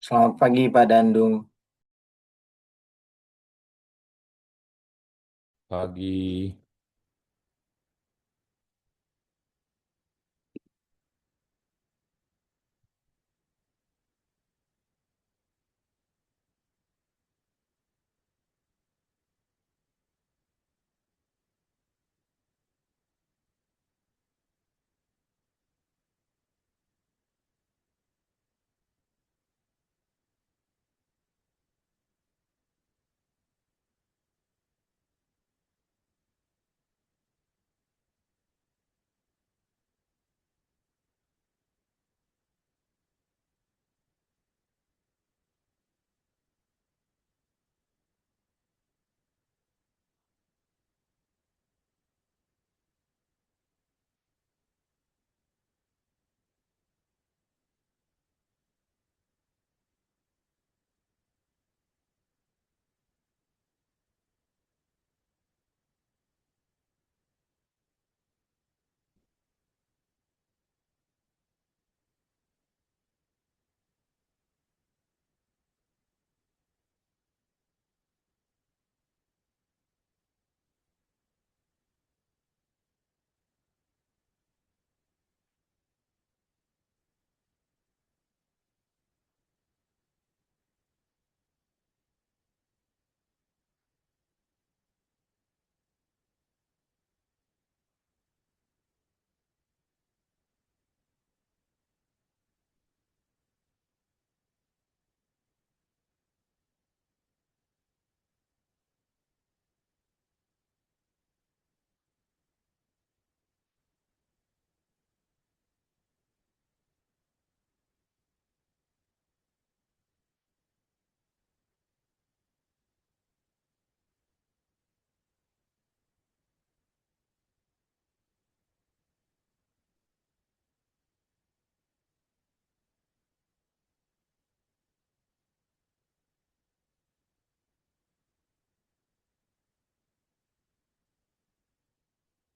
Selamat pagi Pak Dandung. Pagi.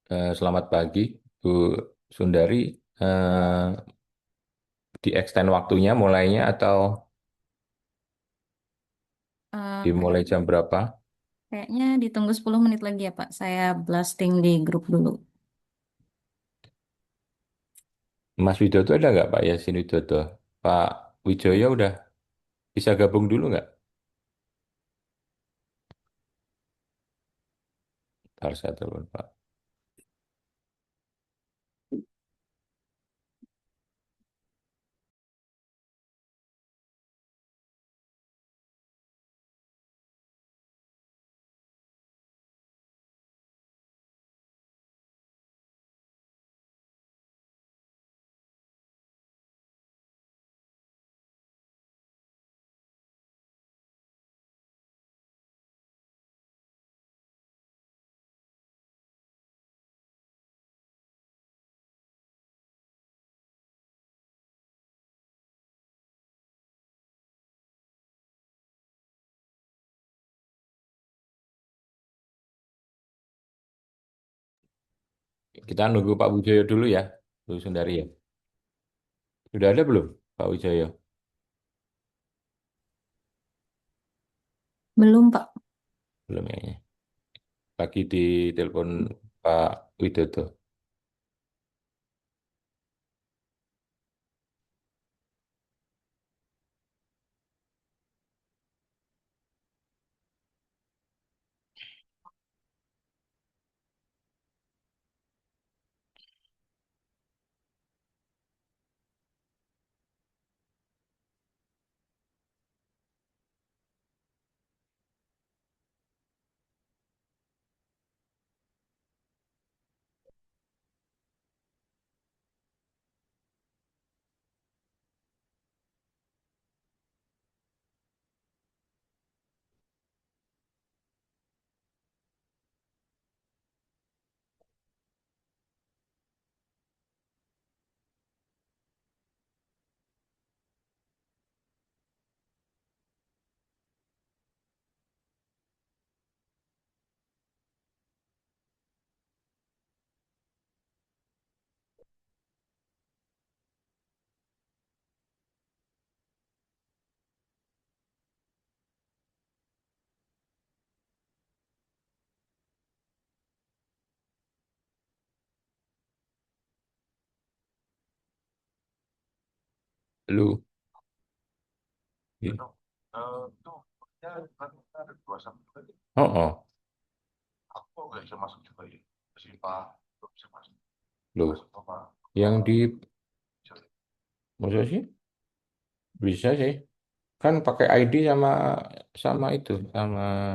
Selamat pagi, Bu Sundari. Eh, di extend waktunya mulainya atau dimulai Kayak- jam berapa? Kayaknya ditunggu 10 menit lagi ya Pak. Saya blasting di grup dulu. Mas Widodo ada nggak Pak Yasin Widodo? Pak Wijoyo udah bisa gabung dulu nggak? Harus saya telepon Pak. Kita nunggu Pak Wijoyo dulu ya, Bu Sundari ya. Sudah ada belum Pak Wijoyo? Belum Pak. Belum ya. Lagi di telepon Pak Widodo. Lu. Iya. Oh, oh. Loh. Yang di, maksudnya sih? Bisa sih. Kan pakai ID sama sama itu, sama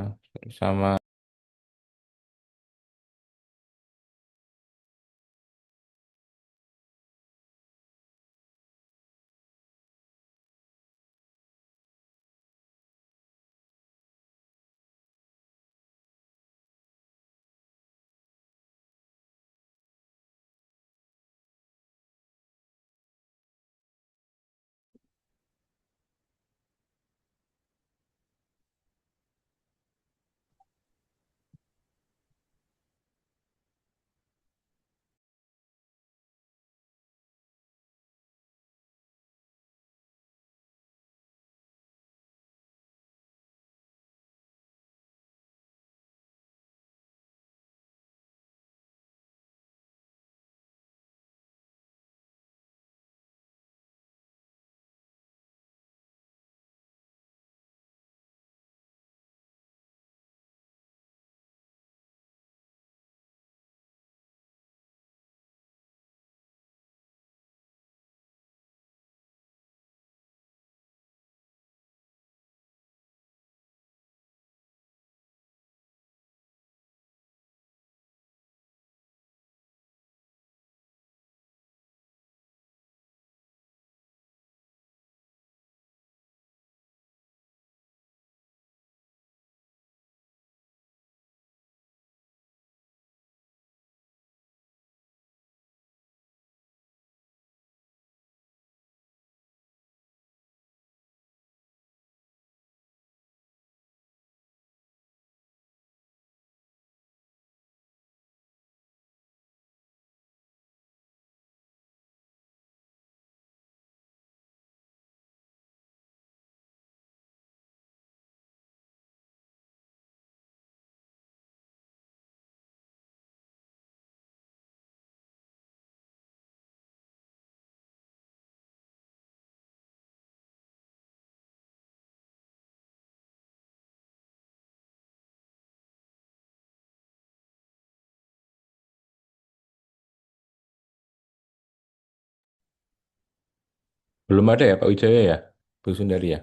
belum ada ya Pak Wijaya ya, Bu Sundari ya.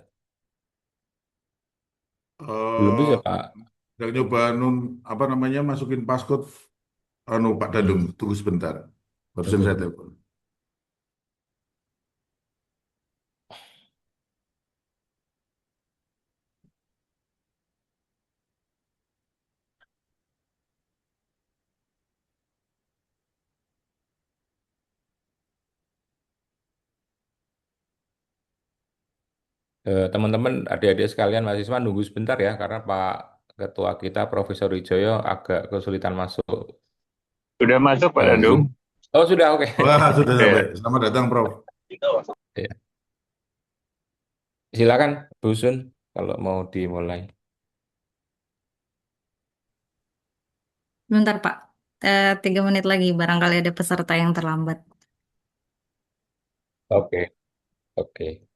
Belum bisa Eh, Pak. udah nyoba apa namanya masukin passcode anu Pak Dadung Hmm. tunggu sebentar barusan saya Oke. telepon. Teman-teman, adik-adik sekalian mahasiswa nunggu sebentar ya, karena Pak Ketua kita Profesor Wijoyo agak kesulitan masuk Sudah masuk Pak Zoom. Dadung? Oh sudah, oke. Wah sudah sampai Ya. selamat datang Prof. Ya. Silakan Bu Sun kalau mau dimulai. Bentar, Pak. 3 menit lagi, barangkali ada peserta yang terlambat. Oke, oke.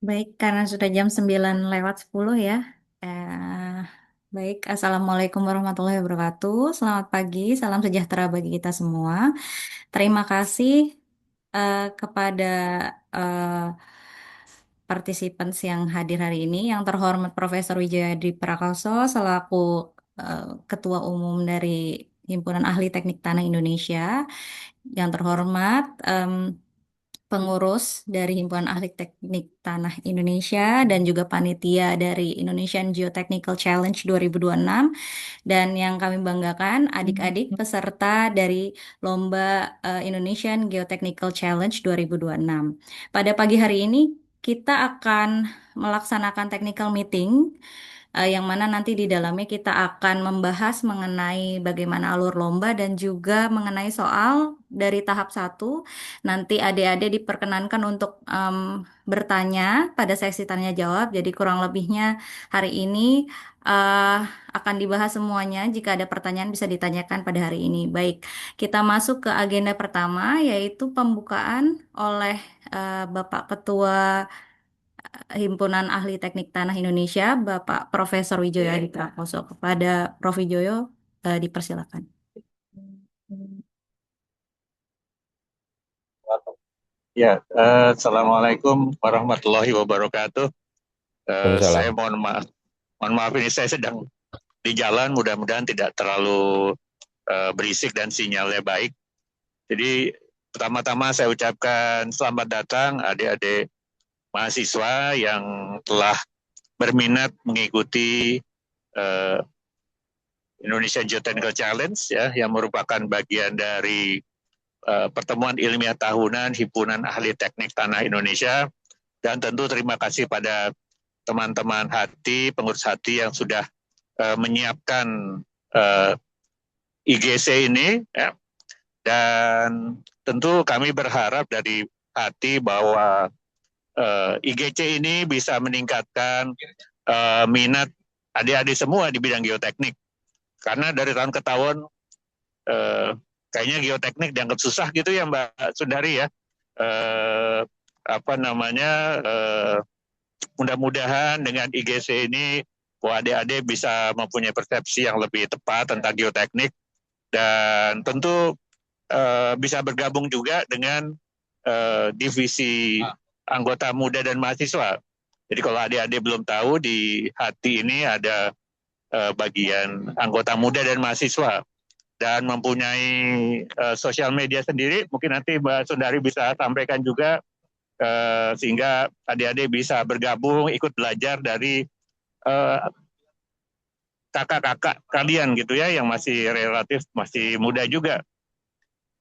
Baik, karena sudah jam 9 lewat 10 ya. Baik, Assalamualaikum warahmatullahi wabarakatuh. Selamat pagi, salam sejahtera bagi kita semua. Terima kasih kepada eh, participants yang hadir hari ini. Yang terhormat Profesor Wijayadi Prakoso selaku Ketua Umum dari Himpunan Ahli Teknik Tanah Indonesia. Yang terhormat pengurus dari Himpunan Ahli Teknik Tanah Indonesia dan juga panitia dari Indonesian Geotechnical Challenge 2026 dan yang kami banggakan adik-adik peserta dari Lomba Indonesian Geotechnical Challenge 2026. Pada pagi hari ini kita akan melaksanakan technical meeting yang mana nanti di dalamnya kita akan membahas mengenai bagaimana alur lomba dan juga mengenai soal dari tahap 1. Nanti adik-adik diperkenankan untuk bertanya pada sesi tanya jawab. Jadi kurang lebihnya hari ini eh, akan dibahas semuanya. Jika ada pertanyaan bisa ditanyakan pada hari ini. Baik, kita masuk ke agenda pertama yaitu pembukaan oleh Bapak Ketua Himpunan Ahli Teknik Tanah Indonesia, Bapak Profesor Wijoyo Adi Prakoso. Kepada Prof. Wijoyo, dipersilakan. Ya, Assalamualaikum warahmatullahi wabarakatuh. Saya Waalaikumsalam. mohon maaf ini saya sedang di jalan, mudah-mudahan tidak terlalu berisik dan sinyalnya baik. Jadi pertama-tama saya ucapkan selamat datang adik-adik mahasiswa yang telah berminat mengikuti eh, Indonesia Geotechnical Challenge ya, yang merupakan bagian dari pertemuan ilmiah tahunan Himpunan Ahli Teknik Tanah Indonesia, dan tentu terima kasih pada teman-teman hati, pengurus hati yang sudah menyiapkan IGC ini ya. Dan tentu kami berharap dari hati bahwa IGC ini bisa meningkatkan minat adik-adik semua di bidang geoteknik, karena dari tahun ke tahun kayaknya geoteknik dianggap susah gitu ya Mbak Sundari ya. Mudah-mudahan dengan IGC ini adik-adik bisa mempunyai persepsi yang lebih tepat tentang geoteknik, dan tentu bisa bergabung juga dengan divisi anggota muda dan mahasiswa. Jadi kalau adik-adik belum tahu, di hati ini ada bagian anggota muda dan mahasiswa, dan mempunyai sosial media sendiri. Mungkin nanti Mbak Sundari bisa sampaikan juga, sehingga adik-adik bisa bergabung, ikut belajar dari kakak-kakak kalian gitu ya, yang masih relatif masih muda juga.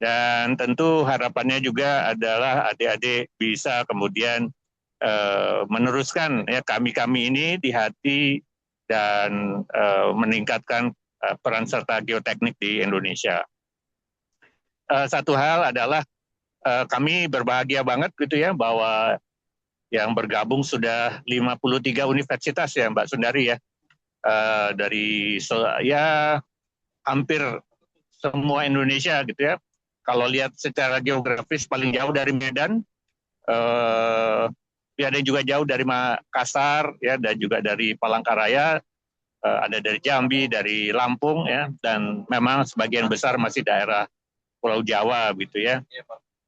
Dan tentu harapannya juga adalah adik-adik bisa kemudian meneruskan ya kami-kami ini di hati, dan meningkatkan peran serta geoteknik di Indonesia. Satu hal adalah kami berbahagia banget gitu ya, bahwa yang bergabung sudah 53 universitas ya Mbak Sundari ya, dari ya hampir semua Indonesia gitu ya. Kalau lihat secara geografis paling jauh dari Medan, ya ada juga jauh dari Makassar ya, dan juga dari Palangkaraya, ada dari Jambi, dari Lampung ya, dan memang sebagian besar masih daerah Pulau Jawa gitu ya.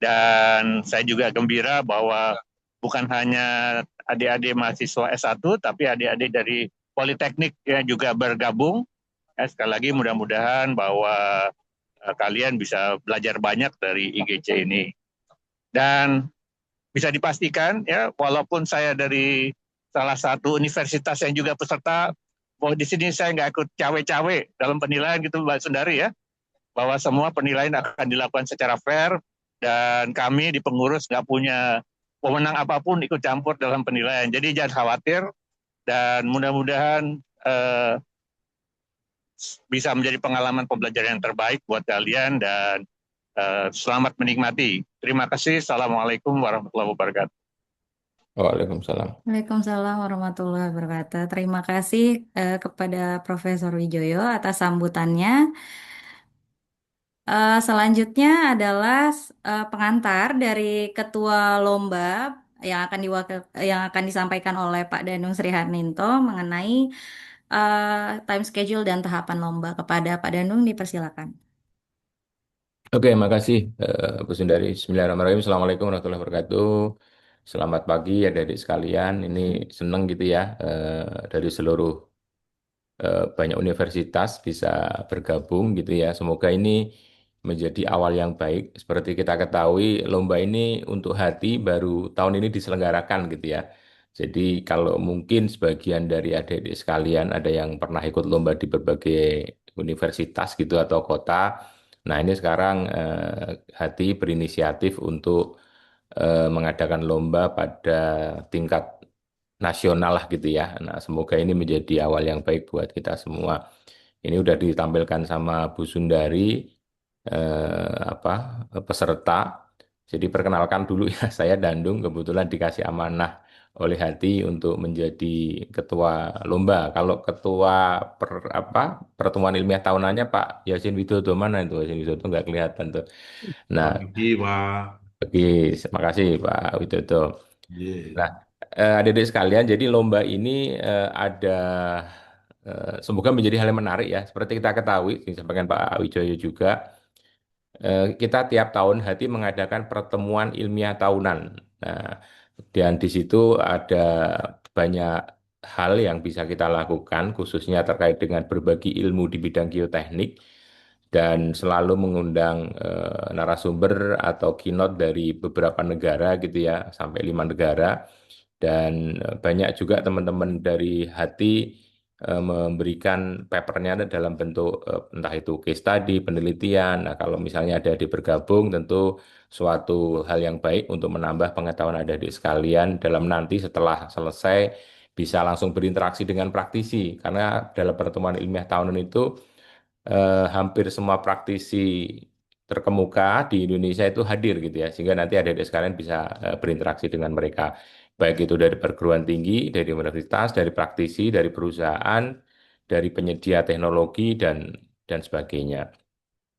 Dan saya juga gembira bahwa bukan hanya adik-adik mahasiswa S1, tapi adik-adik dari Politeknik ya juga bergabung. Ya, sekali lagi mudah-mudahan bahwa kalian bisa belajar banyak dari IGC ini. Dan bisa dipastikan ya, walaupun saya dari salah satu universitas yang juga peserta, bahwa di sini saya nggak ikut cawe-cawe dalam penilaian gitu Mbak Sundari ya, bahwa semua penilaian akan dilakukan secara fair, dan kami di pengurus nggak punya pemenang apapun ikut campur dalam penilaian. Jadi jangan khawatir, dan mudah-mudahan bisa menjadi pengalaman pembelajaran yang terbaik buat kalian, dan selamat menikmati. Terima kasih. Assalamualaikum warahmatullahi wabarakatuh. Waalaikumsalam. Waalaikumsalam warahmatullahi wabarakatuh. Terima kasih kepada Profesor Wijoyo atas sambutannya. Selanjutnya adalah pengantar dari Ketua Lomba yang akan disampaikan oleh Pak Danung Sriharninto mengenai time schedule dan tahapan lomba. Kepada Pak Danung dipersilakan. Oke, makasih Bu Sundari. Bismillahirrahmanirrahim. Assalamualaikum warahmatullahi wabarakatuh. Selamat pagi adik-adik sekalian. Ini seneng gitu ya dari seluruh banyak universitas bisa bergabung gitu ya. Semoga ini menjadi awal yang baik. Seperti kita ketahui, lomba ini untuk hati baru tahun ini diselenggarakan gitu ya. Jadi kalau mungkin sebagian dari adik-adik sekalian ada yang pernah ikut lomba di berbagai universitas gitu atau kota. Nah ini sekarang hati berinisiatif untuk mengadakan lomba pada tingkat nasional lah gitu ya. Nah, semoga ini menjadi awal yang baik buat kita semua. Ini udah ditampilkan sama Bu Sundari apa peserta. Jadi perkenalkan dulu ya, saya Dandung kebetulan dikasih amanah oleh Hati untuk menjadi ketua lomba. Kalau ketua apa pertemuan ilmiah tahunannya Pak Yasin Widodo mana itu? Yasin Widodo nggak kelihatan tuh. Nah, Selamat pagi, Pak. oke, terima kasih Pak Widodo. Ye. Nah, adik-adik sekalian, jadi lomba ini ada semoga menjadi hal yang menarik ya. Seperti kita ketahui, disampaikan Pak Wijoyo juga, kita tiap tahun Hati mengadakan pertemuan ilmiah tahunan. Nah, dan di situ ada banyak hal yang bisa kita lakukan, khususnya terkait dengan berbagi ilmu di bidang geoteknik dan selalu mengundang narasumber atau keynote dari beberapa negara gitu ya, sampai 5 negara. Dan banyak juga teman-teman dari Hati memberikan papernya dalam bentuk entah itu case study, penelitian. Nah, kalau misalnya ada di bergabung, tentu suatu hal yang baik untuk menambah pengetahuan adik-adik sekalian dalam nanti setelah selesai bisa langsung berinteraksi dengan praktisi. Karena dalam pertemuan ilmiah tahunan itu hampir semua praktisi terkemuka di Indonesia itu hadir gitu ya, sehingga nanti adik-adik sekalian bisa berinteraksi dengan mereka, baik itu dari perguruan tinggi, dari universitas, dari praktisi, dari perusahaan, dari penyedia teknologi dan sebagainya.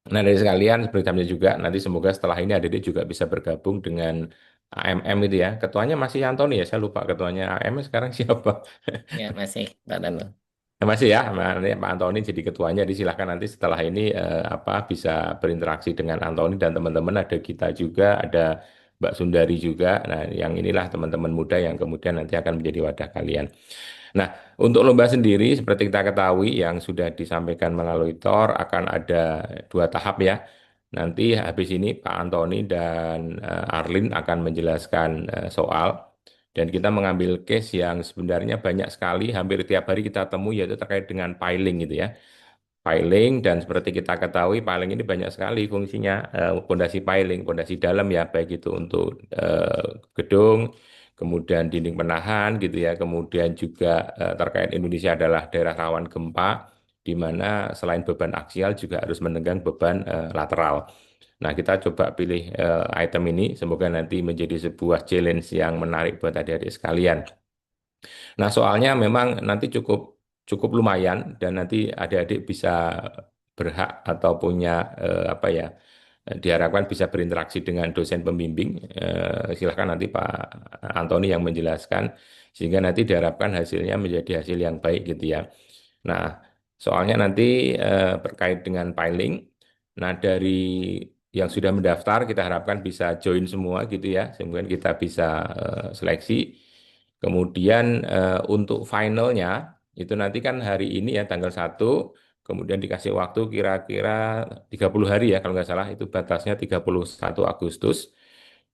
Nah, dari sekalian berikutnya juga nanti semoga setelah ini adik-adik juga bisa bergabung dengan AMM itu ya. Ketuanya masih Antoni ya, saya lupa ketuanya AMM sekarang siapa. Ya, masih, Pak Danu. Ya, masih ya, nah, nanti Pak Antoni jadi ketuanya. Disilahkan nanti setelah ini apa bisa berinteraksi dengan Antoni dan teman-teman. Ada kita juga, ada Mbak Sundari juga. Nah, yang inilah teman-teman muda yang kemudian nanti akan menjadi wadah kalian. Nah, untuk lomba sendiri seperti kita ketahui yang sudah disampaikan melalui TOR akan ada 2 tahap ya. Nanti habis ini Pak Antoni dan Arlin akan menjelaskan soal. Dan kita mengambil case yang sebenarnya banyak sekali, hampir tiap hari kita temui yaitu terkait dengan piling gitu ya. Piling dan seperti kita ketahui piling ini banyak sekali fungsinya, pondasi piling, pondasi dalam ya, baik itu untuk gedung, kemudian dinding penahan gitu ya, kemudian juga terkait Indonesia adalah daerah rawan gempa, di mana selain beban aksial juga harus menenggang beban lateral. Nah, kita coba pilih item ini, semoga nanti menjadi sebuah challenge yang menarik buat adik-adik sekalian. Nah, soalnya memang nanti cukup cukup lumayan dan nanti adik-adik bisa berhak atau punya apa ya, diharapkan bisa berinteraksi dengan dosen pembimbing. Silahkan nanti Pak Antoni yang menjelaskan sehingga nanti diharapkan hasilnya menjadi hasil yang baik gitu ya. Nah, soalnya nanti terkait dengan piling. Nah, dari yang sudah mendaftar kita harapkan bisa join semua gitu ya. Kemudian kita bisa seleksi. Kemudian untuk finalnya itu nanti kan hari ini ya tanggal 1, kemudian dikasih waktu kira-kira 30 hari ya kalau nggak salah itu batasnya 31 Agustus.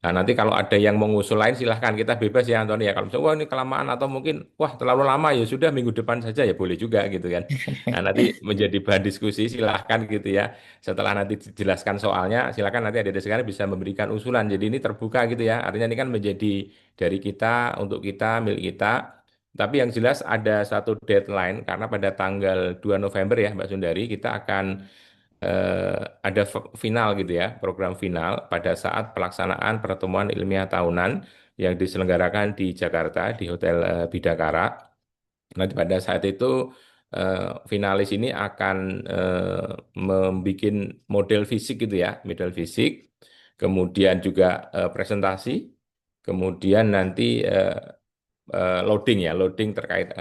Nah, nanti kalau ada yang mau ngusul lain silahkan kita bebas ya Antoni ya. Kalau misalnya wah ini kelamaan atau mungkin wah terlalu lama ya sudah minggu depan saja ya boleh juga gitu kan. Nah, nanti menjadi bahan diskusi silahkan gitu ya. Setelah nanti dijelaskan soalnya silahkan nanti adik-adik sekalian bisa memberikan usulan. Jadi ini terbuka gitu ya. Artinya ini kan menjadi dari kita untuk kita milik kita. Tapi yang jelas ada satu deadline karena pada tanggal 2 November ya Mbak Sundari kita akan ada final gitu ya, program final pada saat pelaksanaan pertemuan ilmiah tahunan yang diselenggarakan di Jakarta di Hotel Bidakara. Nanti pada saat itu eh, finalis ini akan membuat model fisik gitu ya, model fisik, kemudian juga presentasi, kemudian nanti loading ya, loading terkait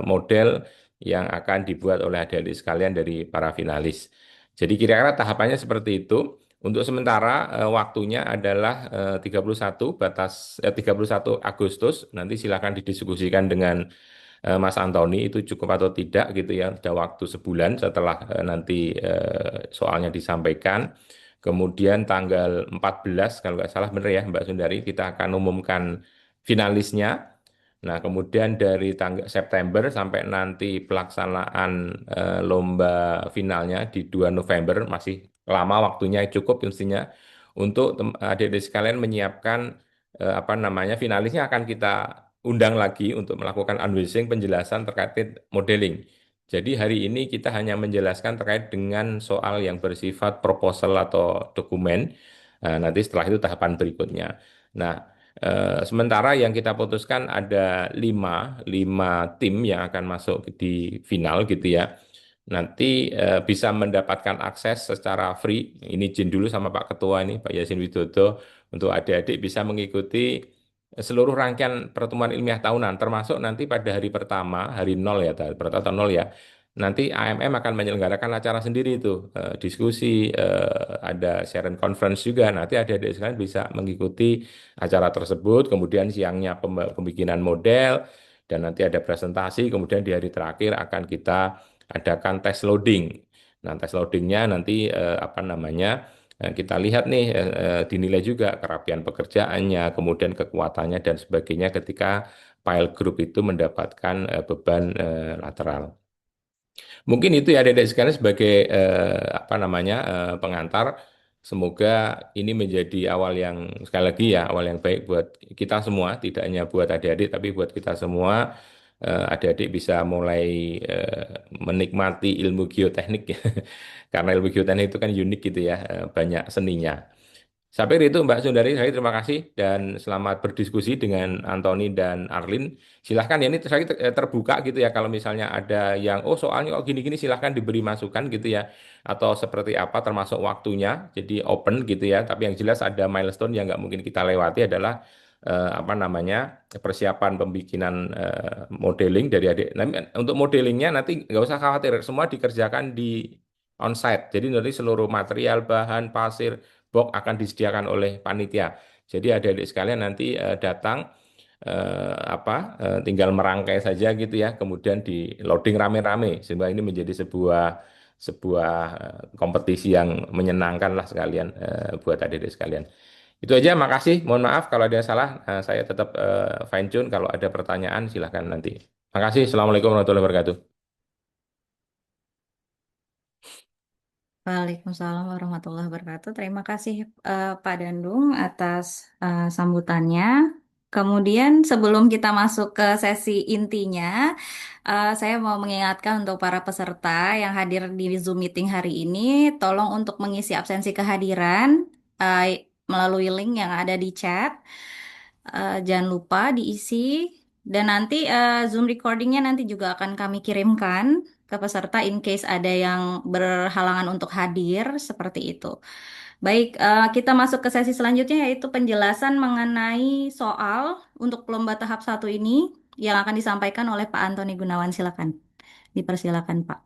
model yang akan dibuat oleh adik-adik sekalian dari para finalis. Jadi kira-kira tahapannya seperti itu. Untuk sementara waktunya adalah 31 Agustus. Nanti silakan didiskusikan dengan Mas Antoni itu cukup atau tidak gitu ya. Ada waktu sebulan setelah nanti soalnya disampaikan. Kemudian tanggal 14 kalau nggak salah benar ya Mbak Sundari kita akan umumkan finalisnya. Nah, kemudian dari tanggal September sampai nanti pelaksanaan lomba finalnya di 2 November masih lama waktunya cukup mestinya untuk adik-adik sekalian menyiapkan finalisnya akan kita undang lagi untuk melakukan unwishing penjelasan terkait modeling. Jadi hari ini kita hanya menjelaskan terkait dengan soal yang bersifat proposal atau dokumen. Nanti setelah itu tahapan berikutnya. Nah, sementara yang kita putuskan ada lima tim yang akan masuk di final gitu ya. Nanti bisa mendapatkan akses secara free. Ini izin dulu sama Pak Ketua ini, Pak Yasin Widodo, untuk adik-adik bisa mengikuti seluruh rangkaian pertemuan ilmiah tahunan, termasuk nanti pada hari pertama, hari nol ya, atau nol ya. Nanti AMM akan menyelenggarakan acara sendiri itu, diskusi, ada sharing conference juga. Nanti adik-adik sekalian bisa mengikuti acara tersebut, kemudian siangnya pembikinan model, dan nanti ada presentasi, kemudian di hari terakhir akan kita adakan tes loading. Nah, tes loadingnya nanti kita lihat nih dinilai juga kerapian pekerjaannya, kemudian kekuatannya dan sebagainya ketika file group itu mendapatkan beban lateral. Mungkin itu ya adik-adik sekalian sebagai pengantar. Semoga ini menjadi awal yang sekali lagi ya awal yang baik buat kita semua, tidak hanya buat adik-adik tapi buat kita semua. Adik-adik bisa mulai menikmati ilmu geoteknik ya. Karena ilmu geoteknik itu kan unik gitu ya, banyak seninya. Sampai itu Mbak Sundari, saya terima kasih dan selamat berdiskusi dengan Antoni dan Arlin. Silahkan ya ini saya terbuka gitu ya kalau misalnya ada yang soalnya gini-gini silahkan diberi masukan gitu ya atau seperti apa termasuk waktunya jadi open gitu ya. Tapi yang jelas ada milestone yang nggak mungkin kita lewati adalah persiapan pembikinan modeling dari adik. Nah, untuk modelingnya nanti nggak usah khawatir semua dikerjakan di onsite. Jadi nanti seluruh material, bahan, pasir box akan disediakan oleh panitia. Jadi adik-adik sekalian nanti datang tinggal merangkai saja gitu ya, kemudian di loading rame-rame sehingga ini menjadi sebuah kompetisi yang menyenangkan lah sekalian buat adik-adik sekalian. Itu aja, makasih. Mohon maaf kalau ada yang salah. Saya tetap fine tune. Kalau ada pertanyaan silahkan nanti. Makasih. Assalamualaikum warahmatullahi wabarakatuh. Waalaikumsalam warahmatullahi wabarakatuh. Terima kasih Pak Dandung atas sambutannya. Kemudian sebelum kita masuk ke sesi intinya, saya mau mengingatkan untuk para peserta yang hadir di Zoom meeting hari ini, tolong untuk mengisi absensi kehadiran uh, melalui link yang ada di chat. Jangan lupa diisi dan nanti Zoom recordingnya nanti juga akan kami kirimkan ke peserta in case ada yang berhalangan untuk hadir seperti itu. Baik, kita masuk ke sesi selanjutnya yaitu penjelasan mengenai soal untuk lomba tahap 1 ini yang akan disampaikan oleh Pak Antoni Gunawan. Silakan. Dipersilakan, Pak.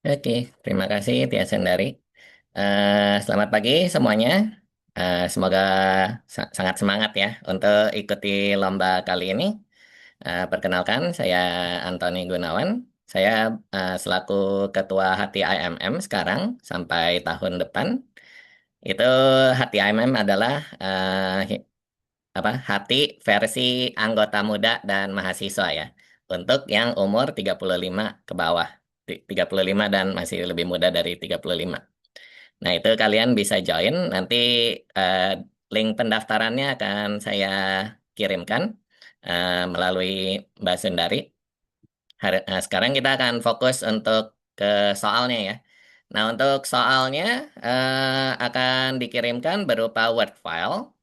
Oke, terima kasih Tia Sendari. Selamat pagi semuanya. Semoga sangat semangat ya untuk ikuti lomba kali ini. Perkenalkan, saya Antoni Gunawan. Saya selaku Ketua Hati IMM sekarang sampai tahun depan. Itu Hati IMM adalah hati versi anggota muda dan mahasiswa ya. Untuk yang umur 35 ke bawah. 35 dan masih lebih muda dari 35. Nah, itu kalian bisa join. Nanti eh, link pendaftarannya akan saya kirimkan melalui Mbak Sundari. Sekarang kita akan fokus untuk ke soalnya ya. Nah, untuk soalnya akan dikirimkan berupa Word file.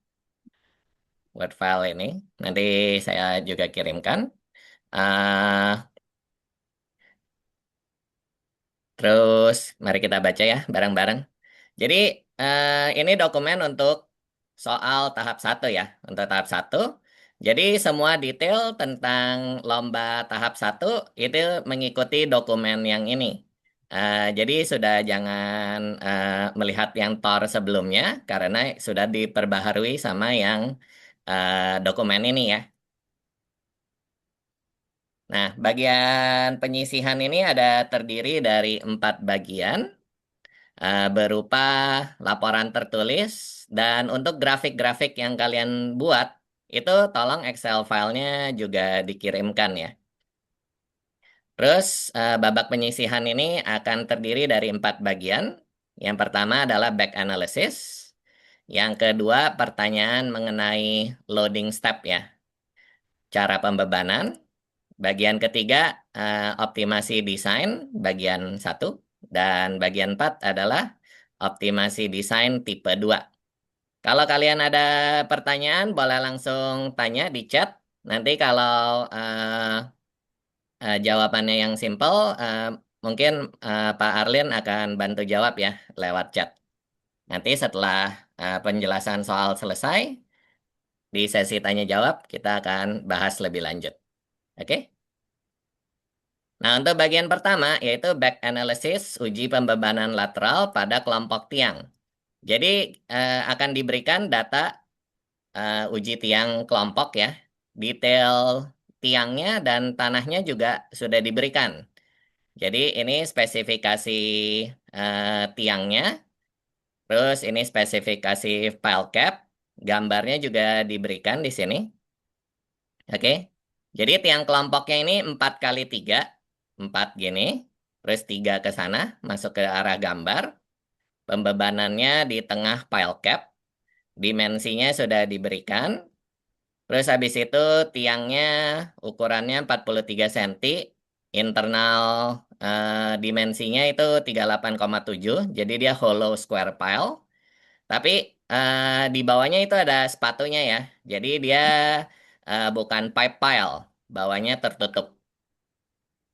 Word file ini nanti saya juga kirimkan. Eh, terus mari kita baca ya bareng-bareng. Jadi ini dokumen untuk soal tahap 1 ya. Untuk tahap 1. Jadi semua detail tentang lomba tahap 1 itu mengikuti dokumen yang ini. Jadi sudah jangan melihat yang TOR sebelumnya karena sudah diperbaharui sama yang dokumen ini ya. Nah, bagian penyisihan ini ada terdiri dari 4 bagian berupa laporan tertulis dan untuk grafik-grafik yang kalian buat itu tolong Excel filenya juga dikirimkan ya. Terus babak penyisihan ini akan terdiri dari 4 bagian. Yang pertama adalah back analysis. Yang kedua pertanyaan mengenai loading step ya, cara pembebanan. Bagian ketiga optimasi desain bagian 1 dan bagian 4 adalah optimasi desain tipe 2. Kalau kalian ada pertanyaan boleh langsung tanya di chat. Nanti kalau jawabannya yang simple mungkin Pak Arlin akan bantu jawab ya lewat chat. Nanti setelah penjelasan soal selesai di sesi tanya jawab kita akan bahas lebih lanjut. Oke? Nah, untuk bagian pertama yaitu back analysis uji pembebanan lateral pada kelompok tiang. Jadi akan diberikan data uji tiang kelompok ya. Detail tiangnya dan tanahnya juga sudah diberikan. Jadi ini spesifikasi tiangnya, terus ini spesifikasi file cap, gambarnya juga diberikan di sini. Oke. Jadi tiang kelompoknya ini 4 kali 3, 4 gini, terus 3 ke sana, masuk ke arah gambar. Pembebanannya di tengah pile cap, dimensinya sudah diberikan. Terus habis itu tiangnya ukurannya 43 cm, internal dimensinya itu 38,7, jadi dia hollow square pile. Tapi di bawahnya itu ada sepatunya ya, jadi dia bukan pipe pile, bawahnya tertutup.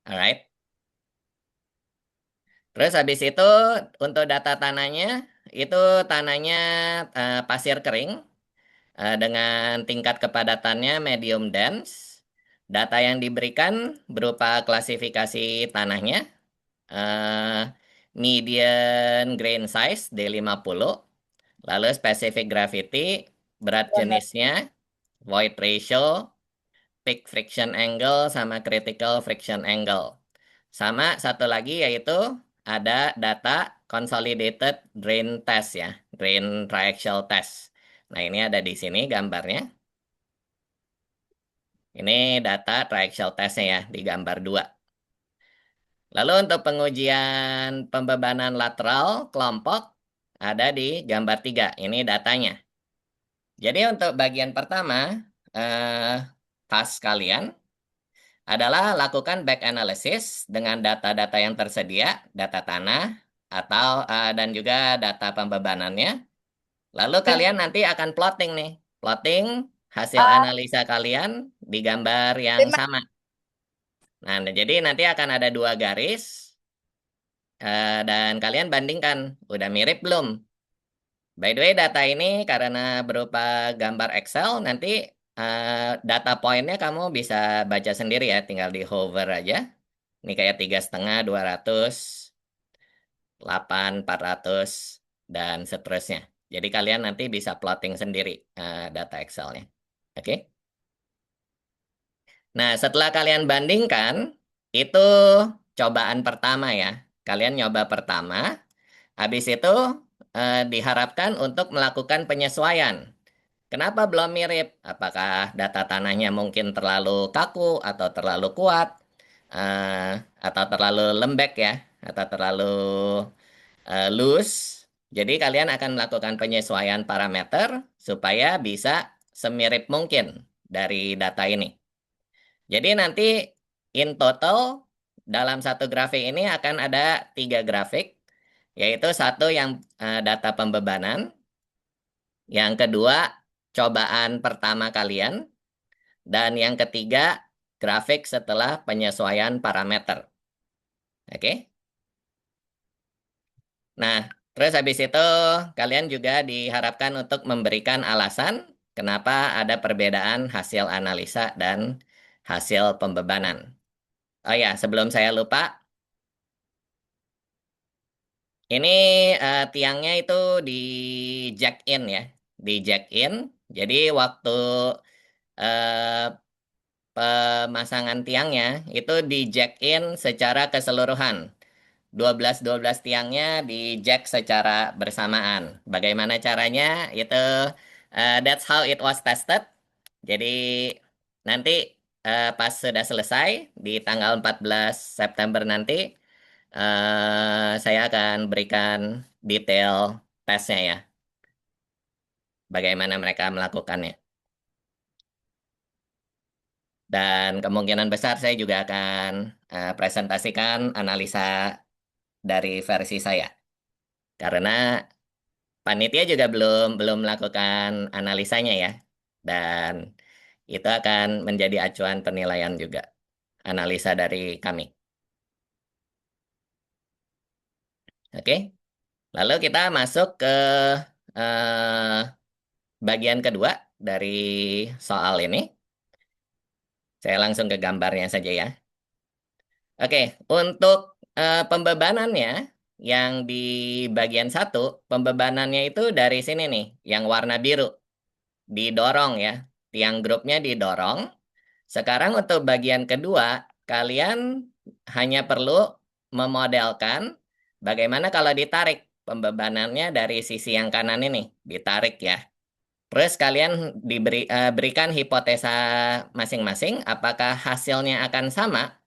Alright. Terus habis itu untuk data tanahnya, itu tanahnya pasir kering dengan tingkat kepadatannya medium dense. Data yang diberikan berupa klasifikasi tanahnya, median grain size D50, lalu specific gravity, berat jenisnya, void ratio, peak friction angle, sama critical friction angle. Sama satu lagi yaitu ada data consolidated drain test ya, drain triaxial test. Nah, ini ada di sini gambarnya. Ini data triaxial testnya ya, di gambar 2. Lalu untuk pengujian pembebanan lateral kelompok ada di gambar 3. Ini datanya. Jadi untuk bagian pertama, task kalian adalah lakukan back analysis dengan data-data yang tersedia, data tanah, atau dan juga data pembebanannya. Lalu kalian nanti akan plotting nih. Plotting hasil analisa kalian di gambar yang sama. Nah, jadi nanti akan ada 2 garis dan kalian bandingkan, udah mirip belum? By the way, data ini karena berupa gambar Excel, nanti data poinnya kamu bisa baca sendiri ya, tinggal di hover aja. Ini kayak 3,5, 200, 8, 400, dan seterusnya. Jadi kalian nanti bisa plotting sendiri data Excel-nya. Oke? Nah, setelah kalian bandingkan, itu cobaan pertama ya. Kalian nyoba pertama, habis itu diharapkan untuk melakukan penyesuaian. Kenapa belum mirip? Apakah data tanahnya mungkin terlalu kaku atau terlalu kuat, atau terlalu lembek ya, atau terlalu loose? Jadi kalian akan melakukan penyesuaian parameter supaya bisa semirip mungkin dari data ini. Jadi nanti in total dalam satu grafik ini akan ada 3 grafik, yaitu satu yang data pembebanan, yang kedua cobaan pertama kalian, dan yang ketiga grafik setelah penyesuaian parameter. Oke? Nah, Terus habis itu kalian juga diharapkan untuk memberikan alasan kenapa ada perbedaan hasil analisa dan hasil pembebanan. Oh ya, sebelum saya lupa, ini tiangnya itu di jack in ya, di jack in. Jadi waktu eh, pemasangan tiangnya itu di jack in secara keseluruhan. 12 tiangnya di jack secara bersamaan. Bagaimana caranya? Itu that's how it was tested. Jadi nanti pas sudah selesai di tanggal 14 September nanti saya akan berikan detail tesnya ya. Bagaimana mereka melakukannya. Dan kemungkinan besar saya juga akan presentasikan analisa dari versi saya. Karena panitia juga belum belum melakukan analisanya ya. Dan itu akan menjadi acuan penilaian juga. Analisa dari kami. Oke. Lalu kita masuk ke eh, bagian kedua dari soal ini. Saya langsung ke gambarnya saja ya. Oke, untuk pembebanannya yang di bagian satu, pembebanannya itu dari sini nih, yang warna biru. Didorong ya. Tiang grupnya didorong. Sekarang untuk bagian kedua, kalian hanya perlu memodelkan bagaimana kalau ditarik pembebanannya dari sisi yang kanan ini, ditarik ya. Terus kalian berikan hipotesa masing-masing, apakah hasilnya akan sama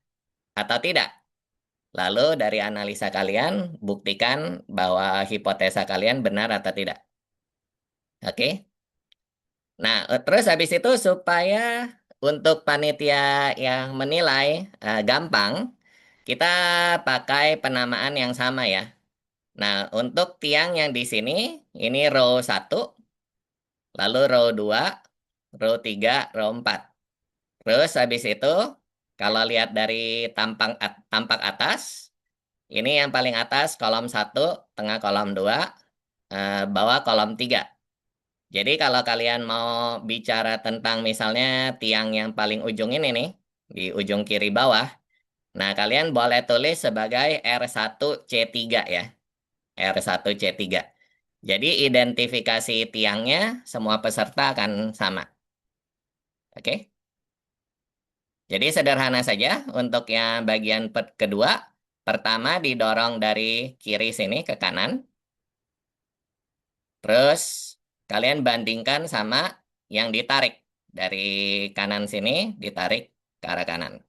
atau tidak. Lalu dari analisa kalian, buktikan bahwa hipotesa kalian benar atau tidak. Oke? Nah, terus habis itu supaya untuk panitia yang menilai gampang, kita pakai penamaan yang sama ya. Nah, untuk tiang yang di sini, ini row 1, lalu row 2, row 3, row 4. Terus habis itu, kalau lihat dari tampak atas, ini yang paling atas kolom 1, tengah kolom 2, bawah kolom 3. Jadi kalau kalian mau bicara tentang misalnya tiang yang paling ujung ini nih, di ujung kiri bawah, nah kalian boleh tulis sebagai R1C3 ya, R1C3. Jadi identifikasi tiangnya semua peserta akan sama. Oke? Jadi sederhana saja untuk yang bagian kedua, pertama didorong dari kiri sini ke kanan, terus kalian bandingkan sama yang ditarik. Dari kanan sini ditarik ke arah kanan.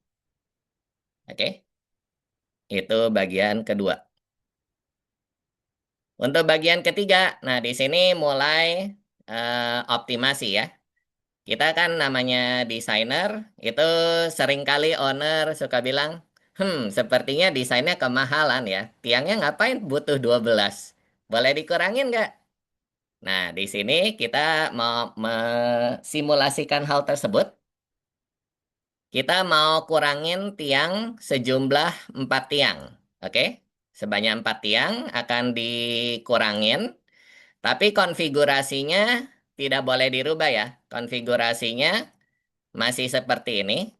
Oke? Itu bagian kedua. Untuk bagian ketiga, nah di sini mulai optimasi ya. Kita kan namanya desainer, itu seringkali owner suka bilang, sepertinya desainnya kemahalan ya. Tiangnya ngapain butuh 12? Boleh dikurangin nggak? Nah, di sini kita mau simulasikan hal tersebut. Kita mau kurangin tiang sejumlah 4 tiang. Oke? Sebanyak 4 tiang akan dikurangin. Tapi konfigurasinya tidak boleh dirubah ya. Konfigurasinya masih seperti ini.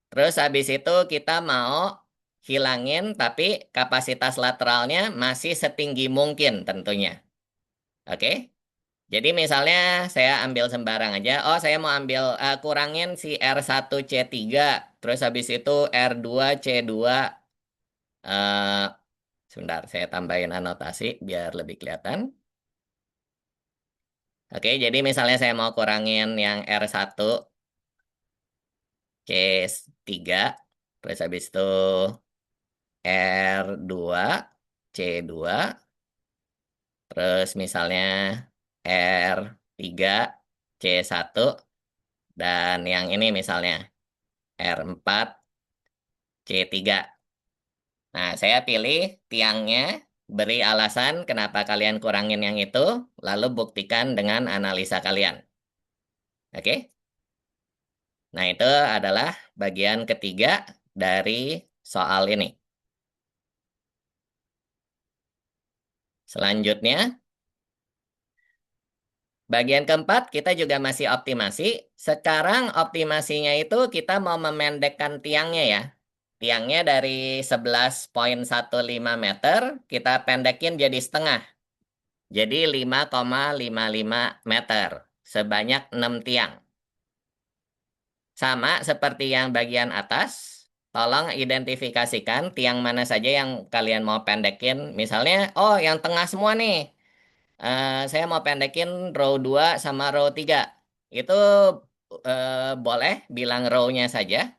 Terus habis itu kita mau hilangin tapi kapasitas lateralnya masih setinggi mungkin tentunya. Oke? Jadi misalnya saya ambil sembarang aja. Oh, saya mau ambil kurangin si R1C3, terus habis itu R2C2. eh Sebentar, saya tambahin anotasi biar lebih kelihatan. Oke, jadi misalnya saya mau kurangin yang R1C3, terus habis itu R2C2, terus misalnya R3C1, dan yang ini misalnya R4C3. Nah, saya pilih tiangnya, beri alasan kenapa kalian kurangin yang itu, lalu buktikan dengan analisa kalian. Oke? Nah, itu adalah bagian ketiga dari soal ini. Selanjutnya, bagian keempat kita juga masih optimasi. Sekarang optimasinya itu kita mau memendekkan tiangnya ya. Tiangnya dari 11,15 meter, kita pendekin jadi setengah. Jadi 5,55 meter. Sebanyak 6 tiang. Sama seperti yang bagian atas, tolong identifikasikan tiang mana saja yang kalian mau pendekin. Misalnya, oh yang tengah semua nih. Saya mau pendekin row 2 sama row 3. Itu boleh bilang row-nya saja.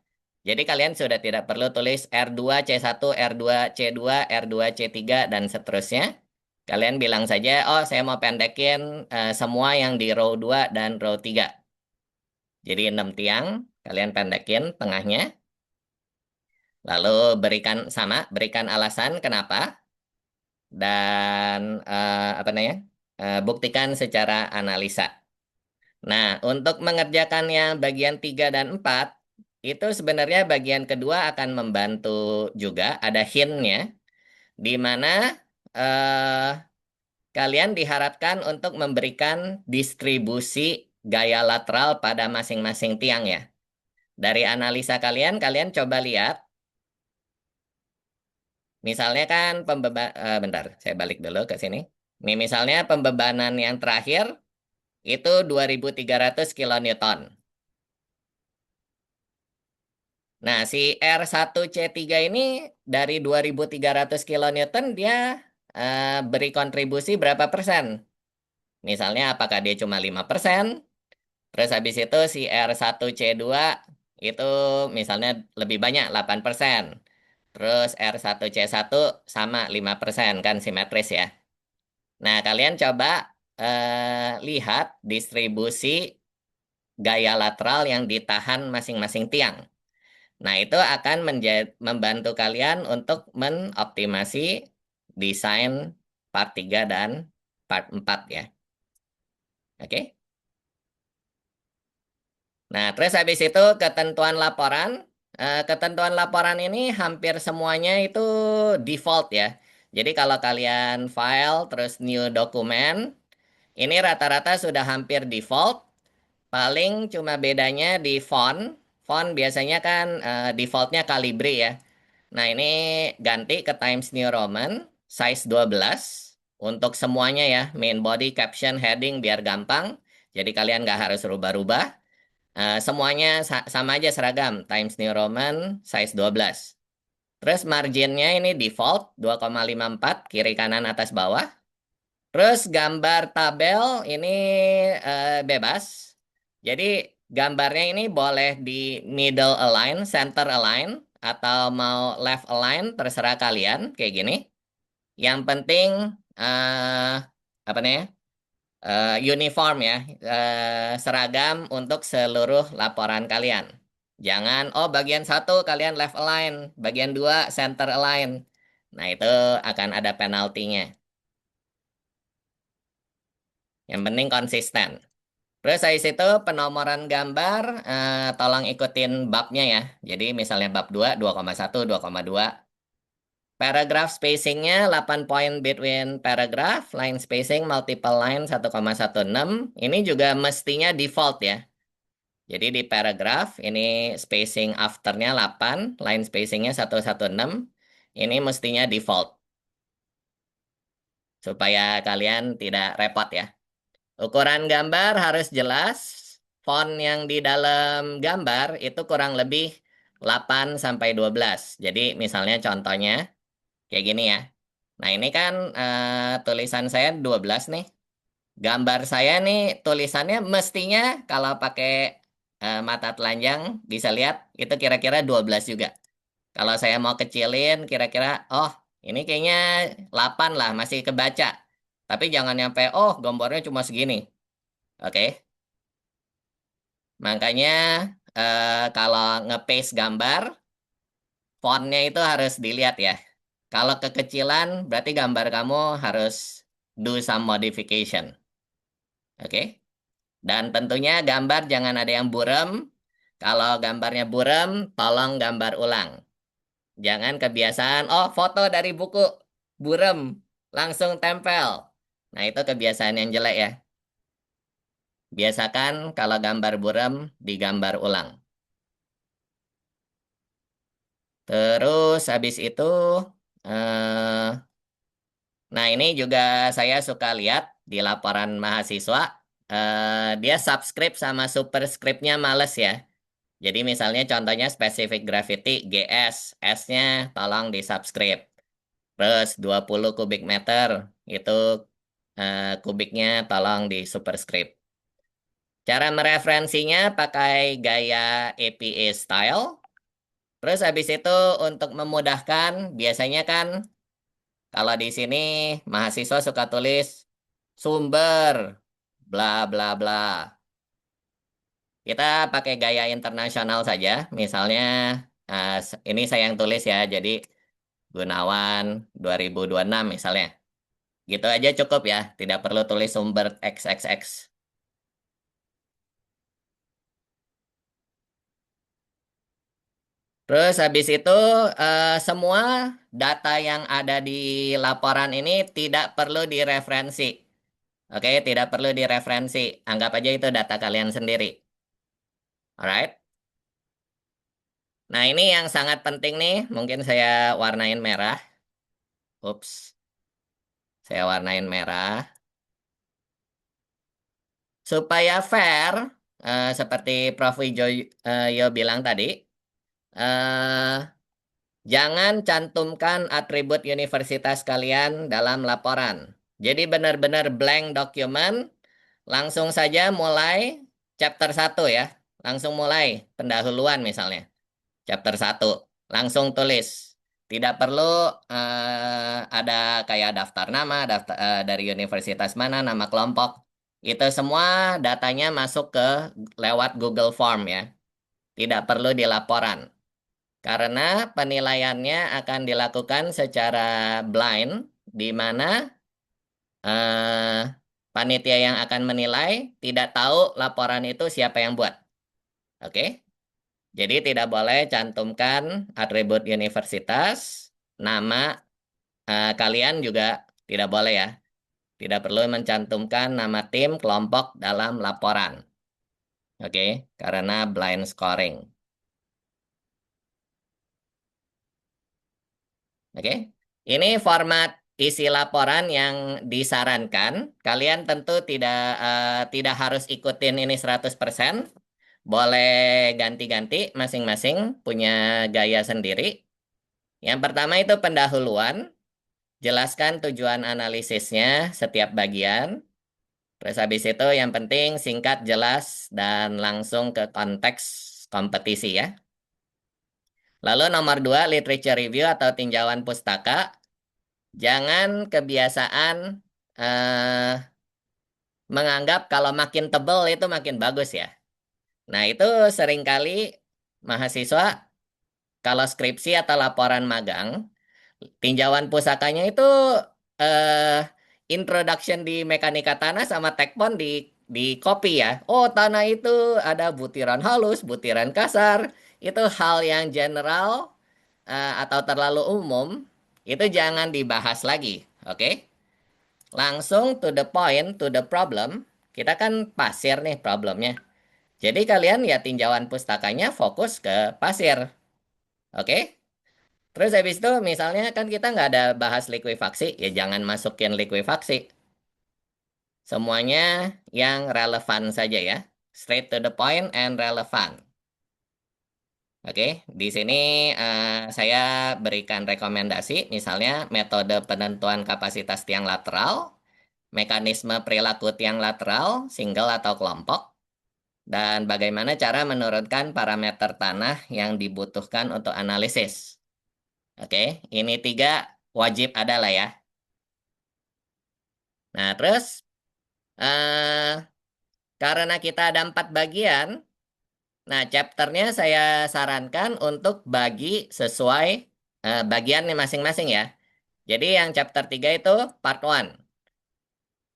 Jadi kalian sudah tidak perlu tulis R2C1, R2C2, R2C3, dan seterusnya. Kalian bilang saja, oh saya mau pendekin semua yang di row 2 dan row 3. Jadi 6 tiang, kalian pendekin tengahnya. Lalu berikan alasan kenapa. Dan apa namanya? Buktikan secara analisa. Nah, untuk mengerjakan yang bagian 3 dan 4, itu sebenarnya bagian kedua akan membantu juga, ada hint-nya, di mana eh, kalian diharapkan untuk memberikan distribusi gaya lateral pada masing-masing tiang ya. Dari analisa kalian, kalian coba lihat, misalnya kan bentar, saya balik dulu ke sini. Nih, misalnya pembebanan yang terakhir, itu 2.300 kilonewton. Nah, si R1C3 ini dari 2.300 kilonewton dia beri kontribusi berapa persen? Misalnya apakah dia cuma 5%? Terus habis itu si R1C2 itu misalnya lebih banyak 8%. Terus R1C1 sama 5% kan simetris ya. Nah, kalian coba lihat distribusi gaya lateral yang ditahan masing-masing tiang. Nah, itu akan membantu kalian untuk menoptimasi desain part 3 dan part 4 ya. Oke. Nah, terus habis itu ketentuan laporan. Ketentuan laporan ini hampir semuanya itu default ya. Jadi kalau kalian file terus new document, ini rata-rata sudah hampir default. Paling cuma bedanya di font. Font biasanya kan defaultnya Calibri ya. Nah, ini ganti ke Times New Roman, size 12. Untuk semuanya ya, main body, caption, heading, biar gampang. Jadi kalian nggak harus rubah-rubah. Semuanya sama aja seragam, Times New Roman, size 12. Terus marginnya ini default, 2,54, kiri kanan atas bawah. Terus gambar tabel ini bebas. Jadi gambarnya ini boleh di middle align, center align, atau mau left align, terserah kalian kayak gini. Yang penting apa nih? Uniform ya, seragam untuk seluruh laporan kalian. Jangan, oh bagian 1 kalian left align, bagian 2 center align. Nah itu akan ada penaltinya. Yang penting konsisten. Terus dari situ penomoran gambar, tolong ikutin babnya ya. Jadi misalnya bab 2, 2,1, 2,2. Paragraph spacingnya 8 point between paragraph, line spacing multiple line 1,16. Ini juga mestinya default ya. Jadi di paragraph ini spacing afternya 8, line spacingnya 116. Ini mestinya default. Supaya kalian tidak repot ya. Ukuran gambar harus jelas. Font yang di dalam gambar itu kurang lebih 8 sampai 12. Jadi misalnya contohnya kayak gini ya. Nah, ini kan tulisan saya 12 nih. Gambar saya nih tulisannya mestinya kalau pakai mata telanjang bisa lihat itu kira-kira 12 juga. Kalau saya mau kecilin kira-kira oh, ini kayaknya 8 lah masih kebaca. Tapi jangan nyampe oh, gambarnya cuma segini. Oke. Makanya kalau nge-paste gambar, fontnya itu harus dilihat ya. Kalau kekecilan, berarti gambar kamu harus do some modification. Oke. Dan tentunya gambar jangan ada yang buram. Kalau gambarnya buram, tolong gambar ulang. Jangan kebiasaan, oh foto dari buku buram. langsung tempel. Nah, itu kebiasaan yang jelek ya. Biasakan kalau gambar buram digambar ulang. Terus habis itu, eh, nah ini juga saya suka lihat di laporan mahasiswa, dia subscribe sama superscriptnya males ya. Jadi misalnya contohnya Specific Gravity GS, S-nya tolong di subscribe. Terus 20 kubik meter itu kubiknya tolong di superscript. Cara mereferensinya pakai gaya APA style. Terus habis itu untuk memudahkan, biasanya kan kalau di sini mahasiswa suka tulis sumber, bla bla bla. Kita pakai gaya internasional saja. Misalnya, ini saya yang tulis ya, jadi Gunawan 2026 misalnya. Gitu aja cukup ya, tidak perlu tulis sumber XXX. Terus habis itu semua data yang ada di laporan ini tidak perlu direferensi. Oke, tidak perlu direferensi. Anggap aja itu data kalian sendiri. Alright? Nah, ini yang sangat penting nih. Mungkin saya warnain merah. Ups, saya warnain merah. Supaya fair, seperti Prof. Yo bilang tadi, eh, jangan cantumkan atribut universitas kalian dalam laporan. Jadi benar-benar blank dokumen, langsung saja mulai chapter 1 ya. Langsung mulai pendahuluan misalnya. Chapter 1. Langsung tulis. Tidak perlu ada kayak daftar nama, dari universitas mana, nama kelompok. Itu semua datanya masuk ke lewat Google Form ya. Tidak perlu di laporan. Karena penilaiannya akan dilakukan secara blind, di mana eh, panitia yang akan menilai tidak tahu laporan itu siapa yang buat. Oke? Jadi tidak boleh cantumkan atribut universitas, nama kalian juga tidak boleh ya. Tidak perlu mencantumkan nama tim, kelompok dalam laporan. Oke, karena blind scoring. Oke, ini format isi laporan yang disarankan. Kalian tentu tidak harus ikutin ini 100%. Boleh ganti-ganti masing-masing punya gaya sendiri. Yang pertama itu pendahuluan. Jelaskan tujuan analisisnya setiap bagian. Terus habis itu yang penting singkat, jelas, dan langsung ke konteks kompetisi ya. Lalu nomor 2, literature review atau tinjauan pustaka. Jangan kebiasaan eh, menganggap kalau makin tebel itu makin bagus ya. Nah itu seringkali mahasiswa kalau skripsi atau laporan magang, tinjauan pusakanya itu eh introduction di mekanika tanah sama tekton di copy ya. Oh, tanah itu ada butiran halus, butiran kasar. Itu hal yang general atau terlalu umum, itu jangan dibahas lagi, oke? Langsung to the point, to the problem. Kita kan pasir nih problemnya. Jadi kalian ya tinjauan pustakanya fokus ke pasir, oke? Terus habis itu misalnya kan kita nggak ada bahas likuifaksi, ya jangan masukin likuifaksi. Semuanya yang relevan saja ya. Straight to the point and relevant. Oke, di sini saya berikan rekomendasi, misalnya metode penentuan kapasitas tiang lateral, mekanisme perilaku tiang lateral, single atau kelompok, dan bagaimana cara menurunkan parameter tanah yang dibutuhkan untuk analisis. Oke, ini 3 wajib ada lah ya. Nah, terus eh, karena kita ada 4 bagian, nah chapternya saya sarankan untuk bagi sesuai bagiannya masing-masing ya. Jadi yang chapter 3 itu part 1.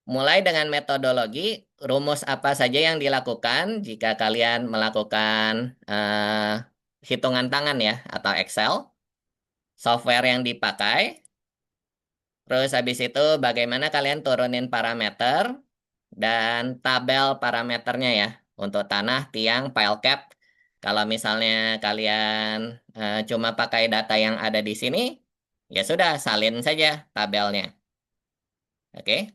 Mulai dengan metodologi, rumus apa saja yang dilakukan jika kalian melakukan hitungan tangan ya, atau Excel, software yang dipakai, Terus habis itu bagaimana kalian turunin parameter dan tabel parameternya ya untuk tanah, tiang, pile cap. Kalau misalnya kalian cuma pakai data yang ada di sini, ya sudah salin saja tabelnya. Oke.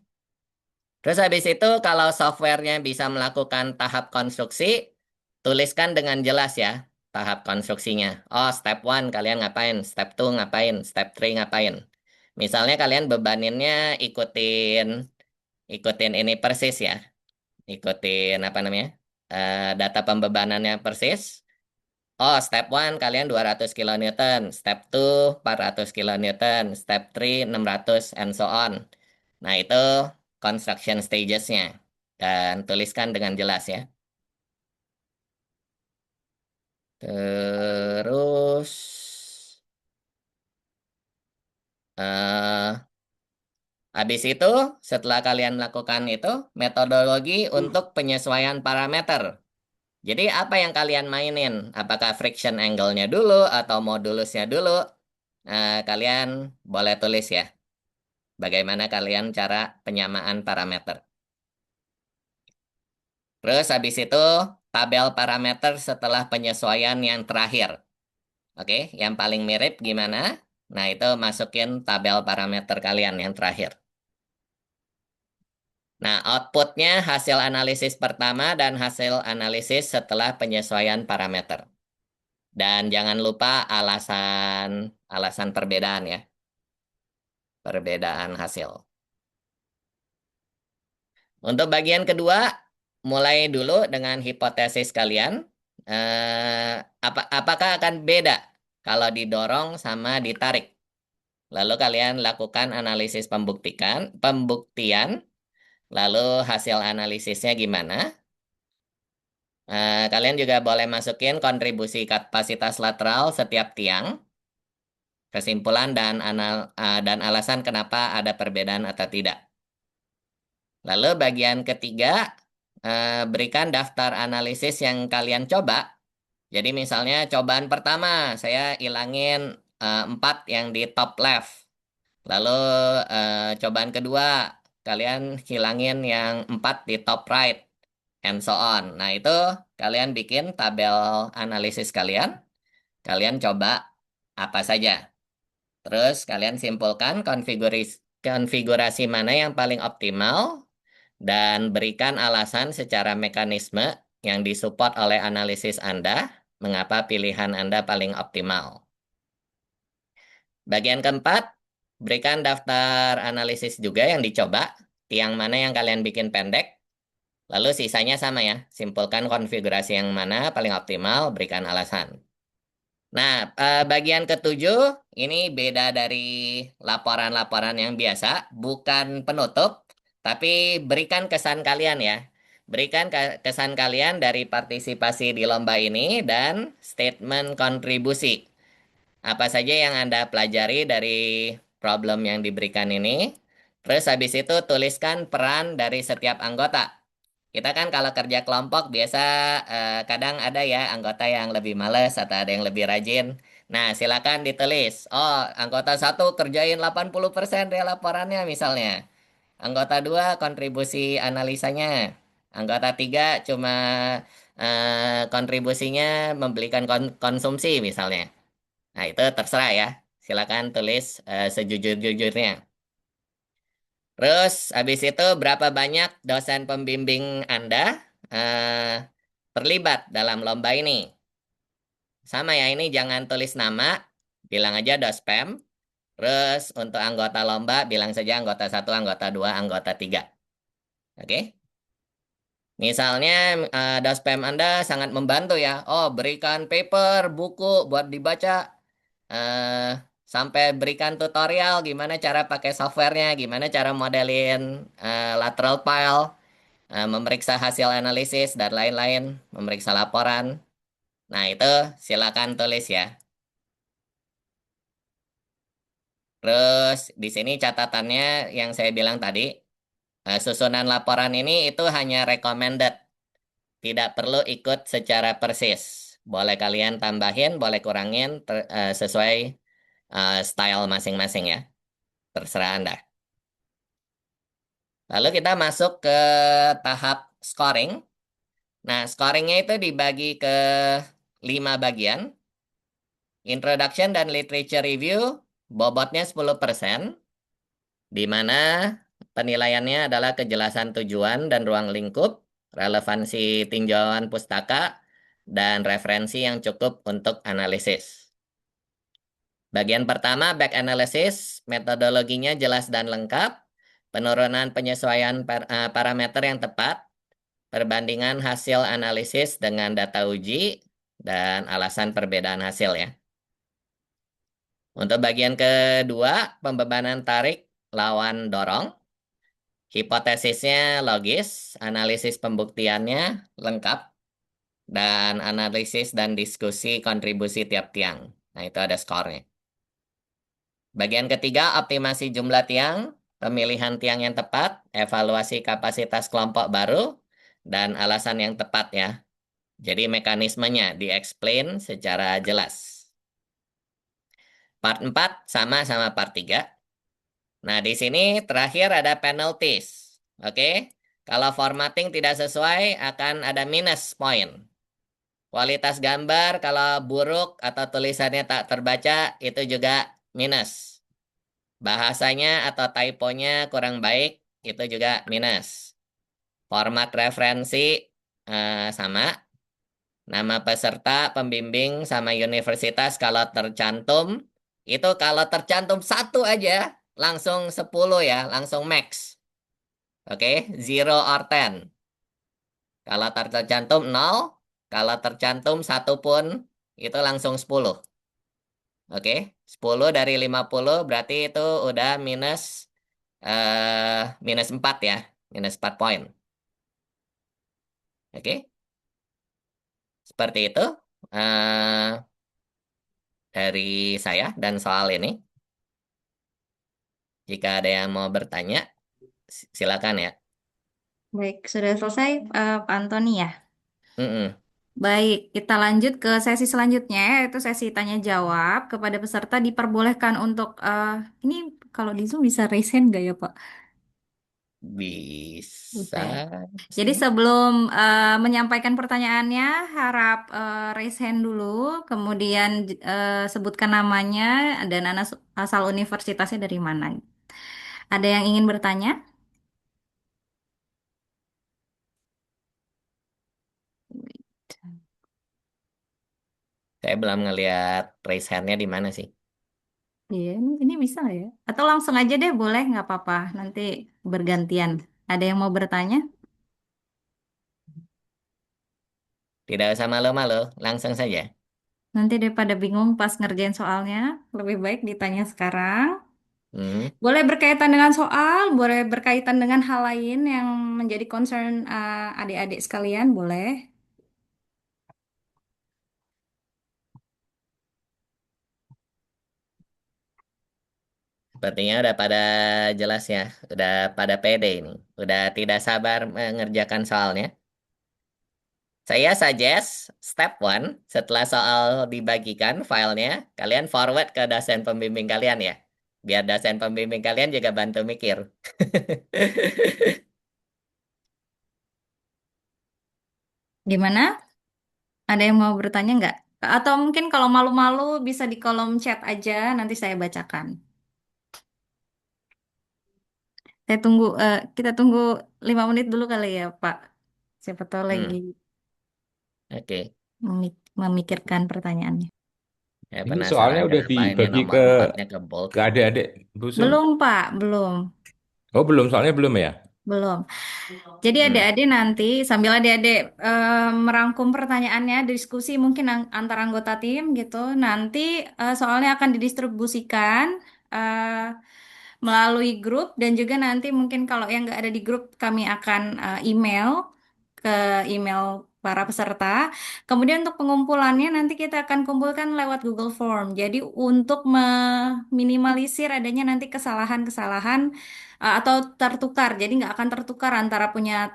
Terus habis itu kalau softwarenya bisa melakukan tahap konstruksi, tuliskan dengan jelas ya tahap konstruksinya. Oh, step 1 kalian ngapain, step 2 ngapain, step 3 ngapain. Misalnya kalian bebaninnya ikutin ikutin ini persis ya. Ikutin apa namanya? Data pembebanannya persis. Oh, step 1 kalian 200 kilonewton, step 2 400 kilonewton, step 3 600 and so on. Nah, itu construction stages-nya. Dan tuliskan dengan jelas ya. Terus eh habis itu setelah kalian melakukan itu metodologi untuk penyesuaian parameter. Jadi apa yang kalian mainin? Apakah friction angle-nya dulu atau modulusnya dulu? Kalian boleh tulis ya. Bagaimana kalian cara penyamaan parameter. Terus habis itu tabel parameter setelah penyesuaian yang terakhir. Oke, yang paling mirip gimana? Nah, itu masukin tabel parameter kalian yang terakhir. Nah, outputnya hasil analisis pertama dan hasil analisis setelah penyesuaian parameter. Dan jangan lupa alasan perbedaan ya. Perbedaan hasil. Untuk bagian kedua, mulai dulu dengan hipotesis kalian. Apakah akan beda kalau didorong sama ditarik? Lalu kalian lakukan analisis pembuktian, lalu hasil analisisnya gimana? Kalian juga boleh masukin kontribusi kapasitas lateral setiap tiang, kesimpulan dan alasan kenapa ada perbedaan atau tidak. Lalu bagian ketiga, berikan daftar analisis yang kalian coba. Jadi misalnya cobaan pertama, saya ilangin 4 yang di top left. Lalu cobaan kedua, kalian hilangin yang 4 di top right, and so on. Nah, itu kalian bikin tabel analisis kalian. Kalian coba apa saja. Terus kalian simpulkan konfigurasi mana yang paling optimal dan berikan alasan secara mekanisme yang disupport oleh analisis Anda, mengapa pilihan Anda paling optimal. Bagian keempat, berikan daftar analisis juga yang dicoba, tiang mana yang kalian bikin pendek, lalu sisanya sama ya, simpulkan konfigurasi yang mana paling optimal, berikan alasan. Nah, bagian ketujuh, ini beda dari laporan-laporan yang biasa, bukan penutup, tapi berikan kesan kalian ya. Berikan kesan kalian dari partisipasi di lomba ini dan statement kontribusi. Apa saja yang Anda pelajari dari problem yang diberikan ini. Terus habis itu tuliskan peran dari setiap anggota. Kita kan kalau kerja kelompok biasa kadang ada ya anggota yang lebih males atau ada yang lebih rajin. Nah, silakan ditulis. Oh, anggota 1 kerjain 80% dari laporannya misalnya. Anggota 2 kontribusi analisanya. Anggota 3 cuma kontribusinya membelikan konsumsi misalnya. Nah, itu terserah ya. Silakan tulis sejujur-jujurnya. Terus, habis itu berapa banyak dosen pembimbing Anda terlibat dalam lomba ini? Sama ya, ini jangan tulis nama, bilang aja dospem. Terus, untuk anggota lomba, bilang saja anggota 1, anggota 2, anggota 3. Oke? Misalnya, dospem Anda sangat membantu ya. Oh, berikan paper, buku buat dibaca. Sampai berikan tutorial gimana cara pakai softwarenya, gimana cara modelin lateral pile, memeriksa hasil analisis, dan lain-lain, memeriksa laporan. Nah, itu silakan tulis ya. Terus, di sini catatannya yang saya bilang tadi, susunan laporan ini itu hanya recommended, tidak perlu ikut secara persis. Boleh kalian tambahin, boleh kurangin, sesuai style masing-masing ya. terserah Anda. Lalu kita masuk ke tahap scoring. Nah, scoringnya itu dibagi ke 5 bagian. Introduction dan Literature Review, bobotnya 10%, di mana penilaiannya adalah kejelasan tujuan dan ruang lingkup, relevansi tinjauan pustaka, dan referensi yang cukup untuk analisis. Bagian pertama, back analysis, metodologinya jelas dan lengkap, penurunan penyesuaian parameter yang tepat, perbandingan hasil analisis dengan data uji, dan alasan perbedaan hasil ya. Untuk bagian kedua, pembebanan tarik lawan dorong, hipotesisnya logis, analisis pembuktiannya lengkap, dan analisis dan diskusi kontribusi tiap tiang. Nah, itu ada skornya. Bagian ketiga, optimasi jumlah tiang, pemilihan tiang yang tepat, evaluasi kapasitas kelompok baru, dan alasan yang tepat ya. Jadi mekanismenya di-explain secara jelas. Part 4 sama part 3. Nah, di sini terakhir ada penalties. Oke. Kalau formatting tidak sesuai akan ada minus point. Kualitas gambar kalau buruk atau tulisannya tak terbaca itu juga minus. Bahasanya atau typonya kurang baik itu juga minus. Format referensi sama. Nama peserta, pembimbing, sama universitas kalau tercantum. Itu kalau tercantum satu aja langsung 10 ya, langsung max. Oke, 0 or 10. Kalau tercantum 0, kalau tercantum 1 pun itu langsung 10. Oke, 10 dari 50 berarti itu udah minus 4 ya, minus 4 poin. Oke, seperti itu eh, dari saya dan soal ini. Jika ada yang mau bertanya, silakan ya. Baik, sudah selesai Pak Antoni ya. Mm-mm. Baik, kita lanjut ke sesi selanjutnya, yaitu sesi tanya jawab kepada peserta diperbolehkan untuk ini kalau di Zoom bisa raise hand nggak ya Pak? Bisa. Bisa ya. Jadi sebelum menyampaikan pertanyaannya, harap raise hand dulu, kemudian sebutkan namanya dan asal universitasnya dari mana. Ada yang ingin bertanya? Saya belum ngelihat raise hand-nya di mana sih. Iya, ini bisa nggak ya? Atau langsung aja deh, boleh nggak apa-apa. Nanti bergantian. Ada yang mau bertanya? Tidak usah malu-malu, langsung saja. Nanti daripada bingung pas ngerjain soalnya, lebih baik ditanya sekarang. Hmm. Boleh berkaitan dengan soal, boleh berkaitan dengan hal lain yang menjadi concern adik-adik sekalian, boleh. Sepertinya udah pada jelas ya, udah pada pede ini. Udah tidak sabar mengerjakan soalnya. Saya suggest step one, setelah soal dibagikan filenya, kalian forward ke dosen pembimbing kalian ya. Biar dosen pembimbing kalian juga bantu mikir. Gimana? Ada yang mau bertanya nggak? Atau mungkin kalau malu-malu bisa di kolom chat aja, nanti saya bacakan. Kita tunggu 5 menit dulu kali ya, Pak. Siapa tahu lagi Hmm. Oke. memikirkan pertanyaannya. Ya, Ini penasaran soalnya udah kenapa ini dibagi nomor 4-nya ke bold. ke adik-adik, Bu Sum. Belum, Pak, belum. Oh, belum, soalnya belum ya? Belum. Jadi Hmm. adik-adik nanti sambil adik-adik merangkum pertanyaannya, diskusi mungkin antar anggota tim gitu. Nanti soalnya akan didistribusikan melalui grup dan juga nanti mungkin kalau yang nggak ada di grup kami akan email ke email para peserta. Kemudian untuk pengumpulannya nanti kita akan kumpulkan lewat Google Form. Jadi untuk meminimalisir adanya nanti kesalahan-kesalahan atau tertukar. Jadi nggak akan tertukar antara punya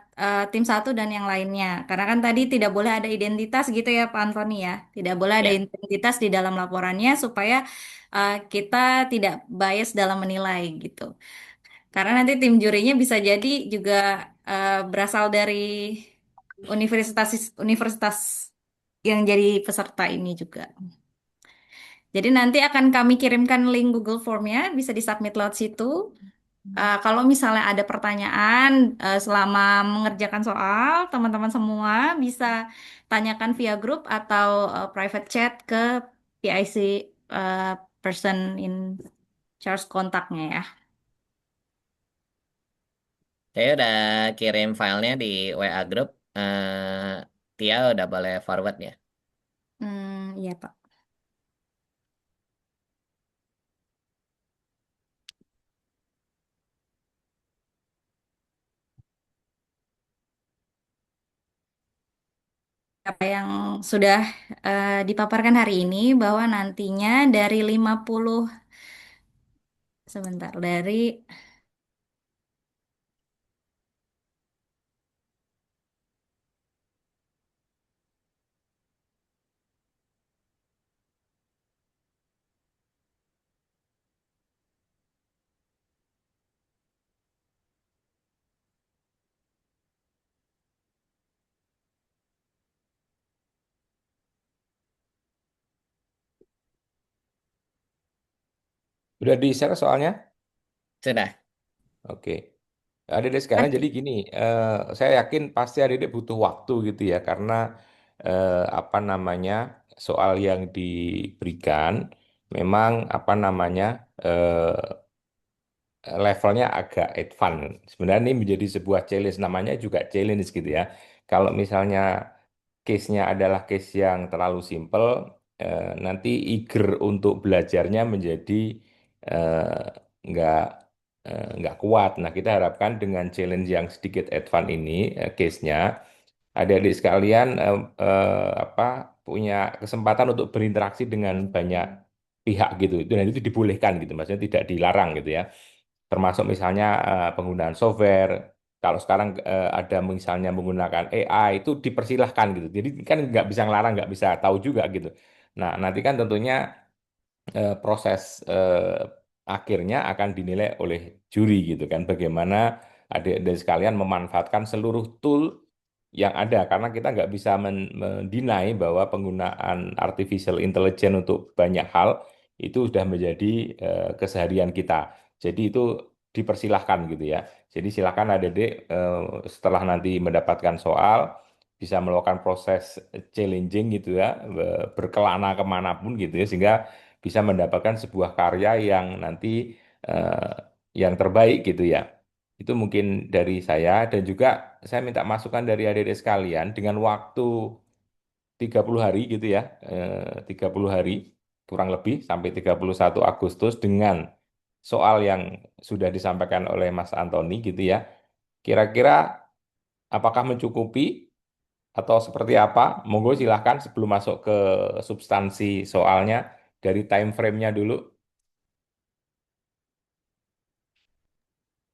tim satu dan yang lainnya. Karena kan tadi tidak boleh ada identitas gitu ya Pak Antoni ya. Tidak boleh ada Ya, identitas di dalam laporannya supaya kita tidak bias dalam menilai gitu. Karena nanti tim jurinya bisa jadi juga berasal dari universitas universitas yang jadi peserta ini juga. Jadi nanti akan kami kirimkan link Google Form-nya, bisa disubmit lewat situ. Kalau misalnya ada pertanyaan selama mengerjakan soal, teman-teman semua bisa tanyakan via grup atau private chat ke PIC eh, person in charge kontaknya ya. saya udah kirim filenya di WA Group. Tia udah boleh forward ya. Iya Pak. Apa yang sudah dipaparkan hari ini bahwa nantinya dari 50 sebentar dari Udah di-share soalnya? Sudah. Oke. Adik-adik sekalian, jadi gini, saya yakin pasti adik-adik butuh waktu gitu ya, karena apa namanya, soal yang diberikan memang apa namanya, levelnya agak advance. Sebenarnya ini menjadi sebuah challenge, namanya juga challenge gitu ya. Kalau misalnya case-nya adalah case yang terlalu simple, nanti eager untuk belajarnya menjadi eh, nggak nggak kuat. Nah, kita harapkan dengan challenge yang sedikit advance ini, case-nya, adik-adik sekalian apa punya kesempatan untuk berinteraksi dengan banyak pihak gitu. Itu dan itu dibolehkan gitu, maksudnya tidak dilarang gitu ya. Termasuk misalnya penggunaan software. Kalau sekarang ada misalnya menggunakan AI itu dipersilahkan gitu. Jadi kan nggak bisa ngelarang, nggak bisa tahu juga gitu. Nah, nanti kan tentunya proses akhirnya akan dinilai oleh juri gitu kan. Bagaimana adik-adik sekalian memanfaatkan seluruh tool yang ada. Karena kita nggak bisa mendinai bahwa penggunaan artificial intelligence untuk banyak hal itu sudah menjadi keseharian kita. Jadi itu dipersilahkan gitu ya. Jadi silakan adik-adik setelah nanti mendapatkan soal bisa melakukan proses challenging gitu ya, berkelana kemanapun gitu ya, sehingga bisa mendapatkan sebuah karya yang nanti eh, yang terbaik gitu ya. Itu mungkin dari saya dan juga saya minta masukan dari adik-adik sekalian dengan waktu 30 hari gitu ya, 30 hari kurang lebih sampai 31 Agustus dengan soal yang sudah disampaikan oleh Mas Antoni gitu ya. Kira-kira apakah mencukupi atau seperti apa? Monggo silahkan sebelum masuk ke substansi soalnya dari time frame-nya dulu.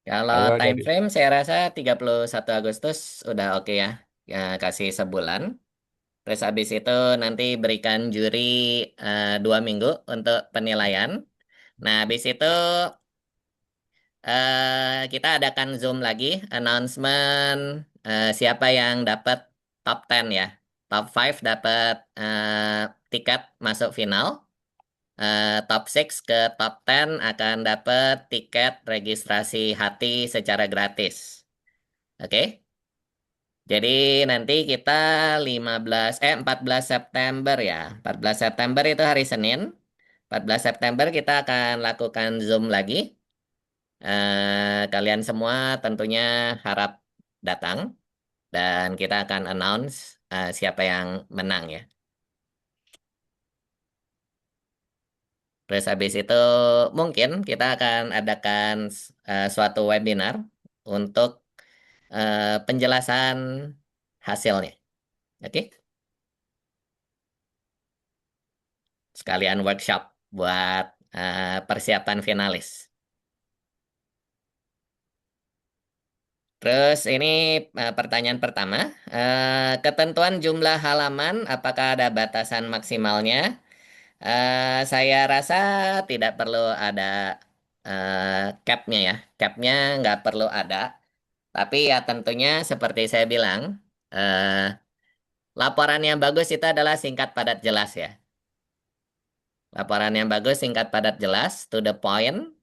Kalau Ayo time dari frame saya rasa 31 Agustus udah oke ya. Ya, kasih sebulan. Terus habis itu nanti berikan juri 2 minggu untuk penilaian. Nah, habis itu kita adakan Zoom lagi, announcement siapa yang dapat top 10 ya. Top 5 dapat tiket masuk final. Top 6 ke top 10 akan dapat tiket registrasi hati secara gratis. Oke? Jadi nanti kita 14 September ya. 14 September itu hari Senin. 14 September kita akan lakukan Zoom lagi. Kalian semua tentunya harap datang dan kita akan announce siapa yang menang ya. Terus habis itu mungkin kita akan adakan suatu webinar untuk penjelasan hasilnya. Oke, sekalian workshop buat persiapan finalis. Terus ini pertanyaan pertama, ketentuan jumlah halaman, apakah ada batasan maksimalnya? Saya rasa tidak perlu ada cap-nya ya. Cap-nya nggak perlu ada. Tapi ya tentunya seperti saya bilang, eh, laporan yang bagus itu adalah singkat, padat, jelas ya. Laporan yang bagus, singkat, padat, jelas, to the point.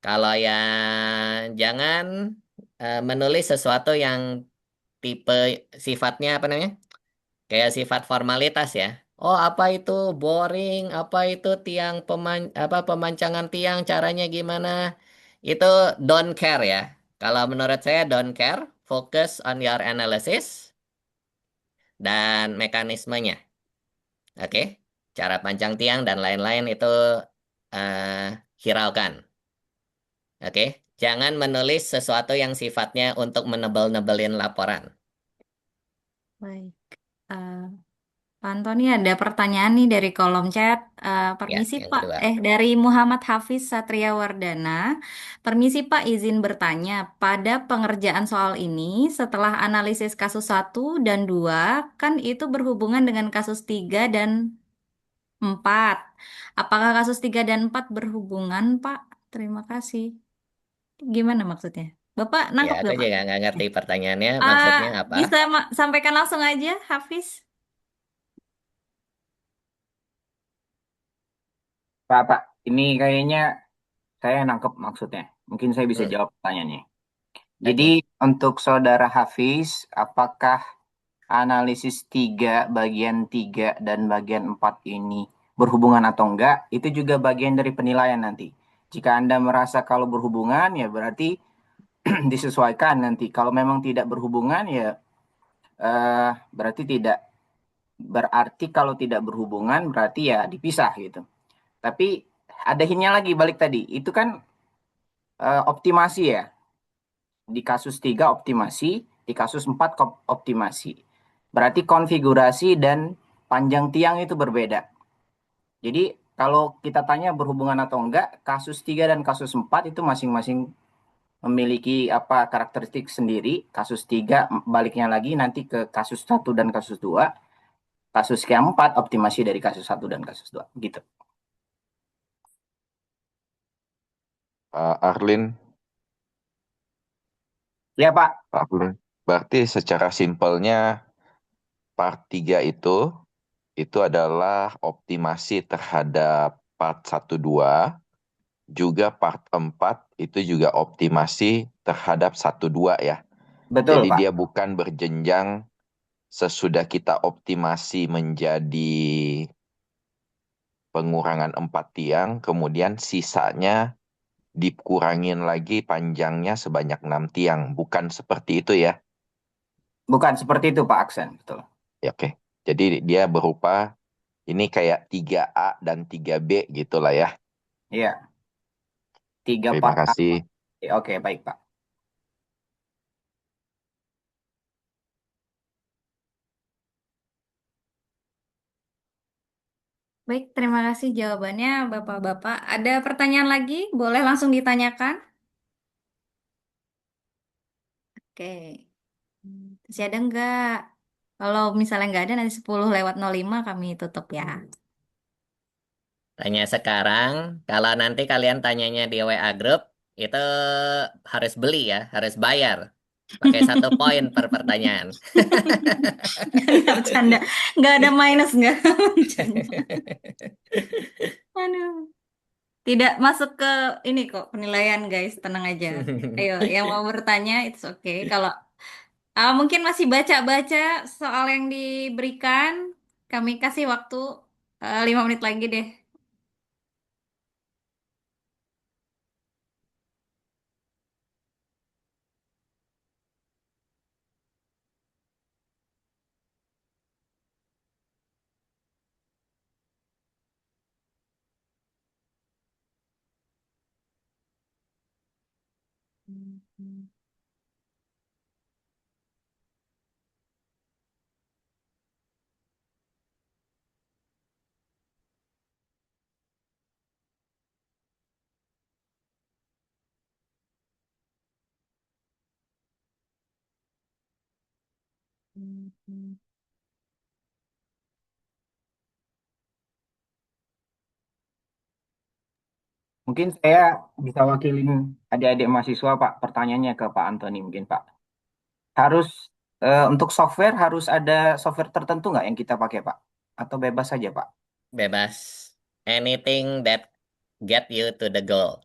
Kalau yang jangan menulis sesuatu yang tipe sifatnya apa namanya? Kayak sifat formalitas ya. Oh, apa itu boring? Apa itu tiang pemancangan tiang caranya gimana? Itu don't care ya. Kalau menurut saya don't care, focus on your analysis dan mekanismenya. Oke? Cara pancang tiang dan lain-lain itu eh, hiraukan. Oke? Jangan menulis sesuatu yang sifatnya untuk menebel-nebelin laporan. Baik. Eh, Pak Antoni ada pertanyaan nih dari kolom chat. Ya, Permisi yang Pak, kedua. dari Muhammad Hafiz Satria Wardana. Permisi Pak, izin bertanya. Pada pengerjaan soal ini, setelah analisis kasus 1 dan 2, kan itu berhubungan dengan kasus 3 dan 4. Apakah kasus 3 dan 4 berhubungan, Pak? Terima kasih. Gimana maksudnya? Bapak Ya, nangkep aku gak, Pak? juga nggak ngerti pertanyaannya Ah, maksudnya apa. bisa sampaikan langsung aja, Hafiz. Pak, ini kayaknya saya nangkep maksudnya. Mungkin saya bisa Hmm, jawab pertanyaannya. Jadi oke. untuk saudara Hafiz, apakah analisis 3, bagian 3 dan bagian 4 ini berhubungan atau enggak? Itu juga bagian dari penilaian nanti. Jika Anda merasa kalau berhubungan, ya berarti disesuaikan nanti. Kalau memang tidak berhubungan, ya berarti tidak. Berarti kalau tidak berhubungan, berarti ya dipisah gitu. Tapi ada hintnya lagi balik tadi. Itu kan optimasi ya. Di kasus 3 optimasi, di kasus 4 optimasi. Berarti konfigurasi dan panjang tiang itu berbeda. Jadi kalau kita tanya berhubungan atau enggak, kasus 3 dan kasus 4 itu masing-masing memiliki apa karakteristik sendiri. Kasus 3 baliknya lagi nanti ke kasus 1 dan kasus 2. Kasus keempat optimasi dari kasus 1 dan kasus 2. Gitu. Arlin, Ya Pak. Pak Arlin. Berarti secara simpelnya part 3 itu adalah optimasi terhadap part 1-2, juga part 4 itu juga optimasi terhadap 1-2 ya. Betul Jadi Pak. dia bukan berjenjang sesudah kita optimasi menjadi pengurangan 4 tiang, kemudian sisanya dikurangin lagi panjangnya sebanyak 6 tiang. Bukan seperti itu ya. Bukan seperti itu Pak Aksen. Betul. Ya, oke. Jadi dia berupa ini kayak 3A dan 3B gitu lah ya. Iya. 3 Terima part A. kasih. Oke, baik Pak. Baik, terima kasih jawabannya, Bapak-Bapak. Ada pertanyaan lagi? Boleh langsung ditanyakan? Oke. Masih ada nggak? Kalau misalnya nggak ada, nanti 10:05 kami tutup ya. Tanya sekarang, kalau nanti kalian tanyanya di WA Group, itu harus beli ya, harus bayar. Pakai 1 poin per pertanyaan. Nggak bercanda. Nggak ada minus, nggak bercanda. Aduh. Tidak masuk ke ini kok, penilaian guys. Tenang aja. Ayo, yang mau bertanya, it's okay. Kalau mungkin masih baca-baca soal yang diberikan, kami kasih waktu 5 menit lagi deh. Mungkin saya bisa wakilin adik-adik mahasiswa, Pak. Pertanyaannya ke Pak Antoni mungkin, Pak. Harus untuk software harus ada software tertentu nggak yang kita pakai, Pak? Atau bebas saja, Pak? Bebas. Anything that get you to the goal.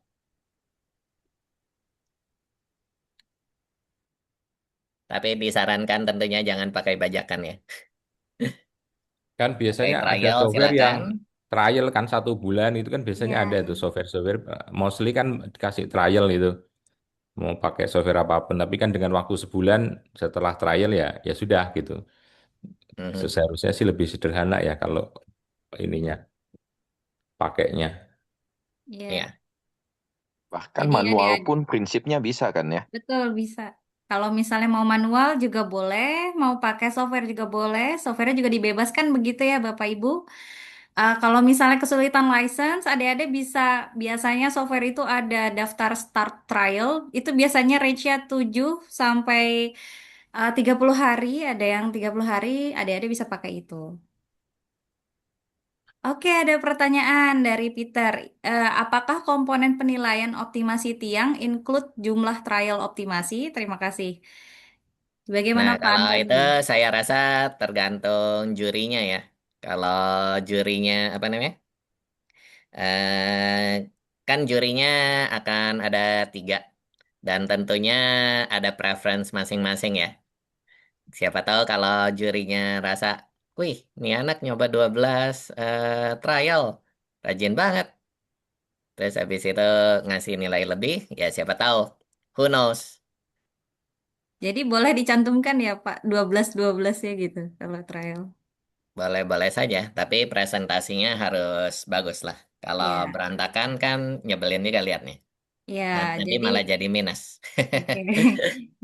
Tapi disarankan tentunya jangan pakai bajakan ya. Kan Pakai biasanya ada trial software yang silakan. trial kan 1 bulan itu kan biasanya ada Ya. tuh software-software mostly kan dikasih trial itu mau pakai software apapun tapi kan dengan waktu sebulan setelah trial ya ya sudah gitu. Mhm. Seharusnya sih lebih sederhana ya kalau ininya pakainya. Ya. Iya. Bahkan Jadi manual adik-adik pun prinsipnya bisa kan ya? betul bisa. Kalau misalnya mau manual juga boleh, mau pakai software juga boleh. Softwarenya juga dibebaskan begitu ya Bapak Ibu. Kalau misalnya kesulitan license, adik-adik bisa biasanya software itu ada daftar start trial. Itu biasanya range-nya 7 sampai 30 hari, ada yang 30 hari, adik-adik bisa pakai itu. Oke, ada pertanyaan dari Peter. Apakah komponen penilaian optimasi tiang include jumlah trial optimasi? Terima kasih. Nah, Bagaimana Pak kalau itu Antoni? saya rasa tergantung jurinya ya. Kalau jurinya apa namanya? Eh, kan jurinya akan ada 3 dan tentunya ada preference masing-masing ya. Siapa tahu kalau jurinya rasa, wih, ini anak nyoba 12 trial, rajin banget. Terus habis itu ngasih nilai lebih, ya siapa tahu. Who knows? Jadi boleh dicantumkan ya Pak, 12-12 ya gitu kalau trial. Boleh-boleh saja, tapi presentasinya harus bagus lah. Kalau Ya, berantakan kan nyebelin juga liatnya. ya, Nanti jadi malah jadi minus. oke.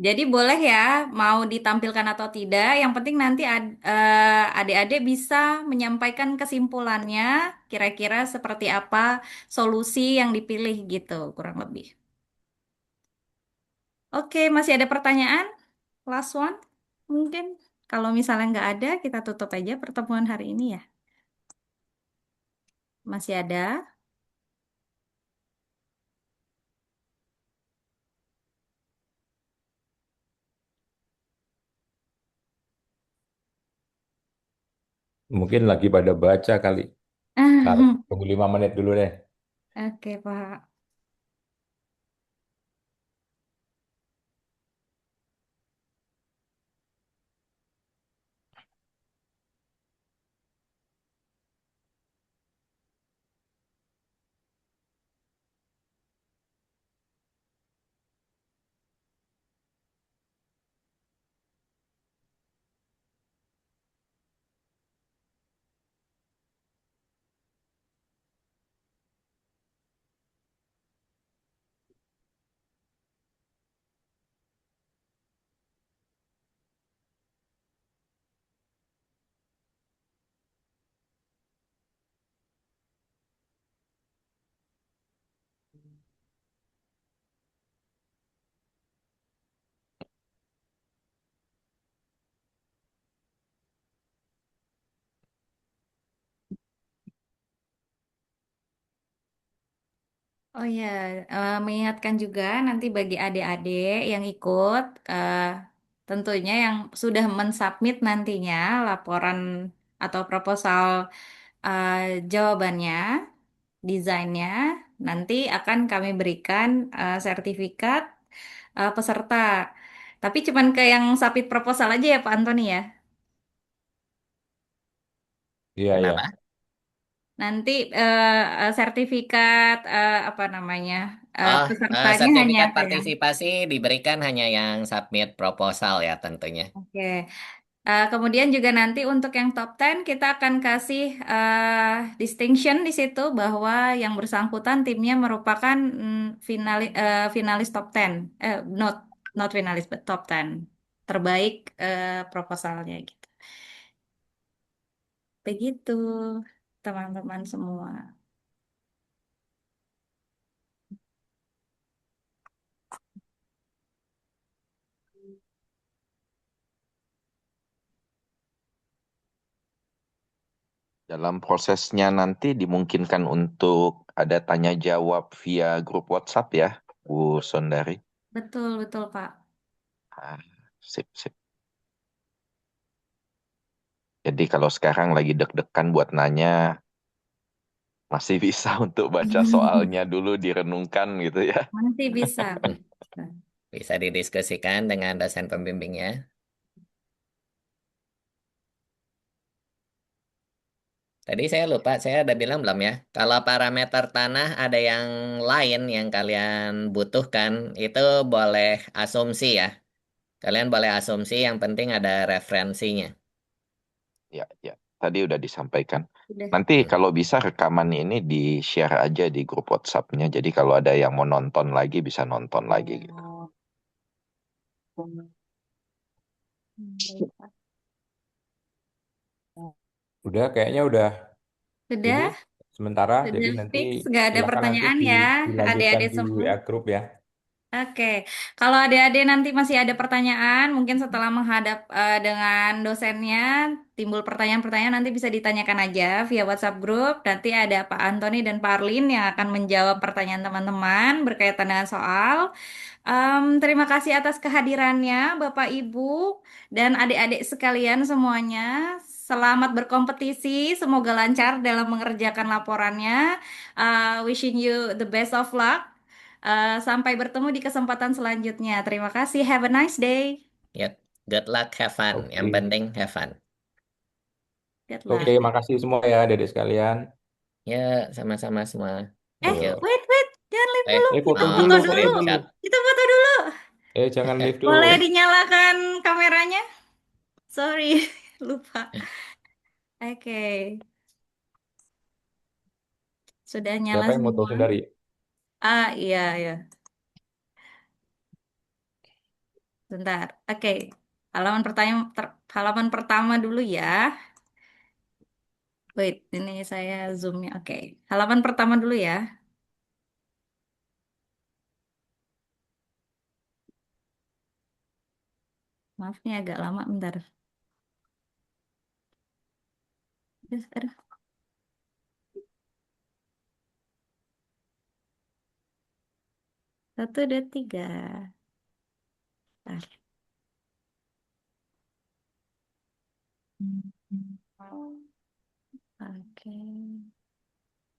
Jadi boleh ya, mau ditampilkan atau tidak. Yang penting nanti adik-adik bisa menyampaikan kesimpulannya, kira-kira seperti apa solusi yang dipilih gitu, kurang lebih. Oke, masih ada pertanyaan? Last one, mungkin. Kalau misalnya nggak ada, kita tutup aja pertemuan hari ini ya. Masih ada? Mungkin lagi pada baca kali. Taruh tunggu 5 menit dulu deh. Oke, Pak. Oh ya, mengingatkan juga nanti bagi adik-adik yang ikut, tentunya yang sudah mensubmit nantinya laporan atau proposal eh, jawabannya, desainnya, nanti akan kami berikan sertifikat peserta. Tapi cuman ke yang submit proposal aja ya Pak Antoni ya. Iya, iya. Kenapa? Nanti sertifikat apa namanya Oh, pesertanya hanya sertifikat ke yang. partisipasi diberikan hanya yang submit proposal ya tentunya. Oke. Kemudian juga nanti untuk yang top 10 kita akan kasih distinction di situ bahwa yang bersangkutan timnya merupakan finalis top 10. Not not finalis but top 10. Terbaik proposalnya gitu. Begitu teman-teman semua. Dalam prosesnya nanti dimungkinkan untuk ada tanya jawab via grup WhatsApp ya, Bu Sondari. Betul, betul, Pak. Ah, sip, sip. Jadi kalau sekarang lagi deg-degan buat nanya, masih bisa untuk baca soalnya dulu direnungkan gitu ya. Masih bisa. Bisa didiskusikan dengan dosen pembimbingnya. Tadi saya lupa, saya ada bilang belum ya? Kalau parameter tanah ada yang lain yang kalian butuhkan, itu boleh asumsi ya. Kalian boleh asumsi, yang penting ada referensinya. Ya, ya. Tadi udah disampaikan. Sudah. Nanti kalau bisa rekaman ini di-share aja di grup WhatsApp-nya. Jadi kalau ada yang mau nonton lagi bisa nonton lagi gitu. Baik, Pak. Udah, kayaknya udah ini Sudah? sementara. Jadi Sudah nanti fix? Nggak ada silakan nanti pertanyaan ya, dilanjutkan adik-adik di semua? WA grup ya. Oke, kalau adik-adik nanti masih ada pertanyaan, mungkin setelah menghadap dengan dosennya, timbul pertanyaan-pertanyaan nanti bisa ditanyakan aja via WhatsApp grup. Nanti ada Pak Antoni dan Pak Arlin yang akan menjawab pertanyaan teman-teman berkaitan dengan soal. Terima kasih atas kehadirannya, Bapak Ibu dan adik-adik sekalian semuanya. Selamat berkompetisi, semoga lancar dalam mengerjakan laporannya. Wishing you the best of luck. Sampai bertemu di kesempatan selanjutnya. Terima kasih. Have a nice day. Yep. Good luck, have fun. Yang Oke. penting have fun. Good Oke, luck. makasih semua ya adik sekalian. Ya, sama-sama semua. Eh, Thank you. Ayo. wait. Jangan leave dulu. Foto Kita Oh, dulu, foto foto dulu. dulu. screenshot. Kita foto dulu. Jangan leave dulu. Boleh dinyalakan kameranya? Sorry, lupa. Oke. Sudah nyala Siapa yang foto semua. Sundari? Iya, iya. Bentar. Oke. Halaman pertama dulu ya. Wait, ini saya zoomnya. Oke. Halaman pertama dulu ya. Maaf nih agak lama, bentar. Aduh. Satu, dua, tiga. Bentar. Oke.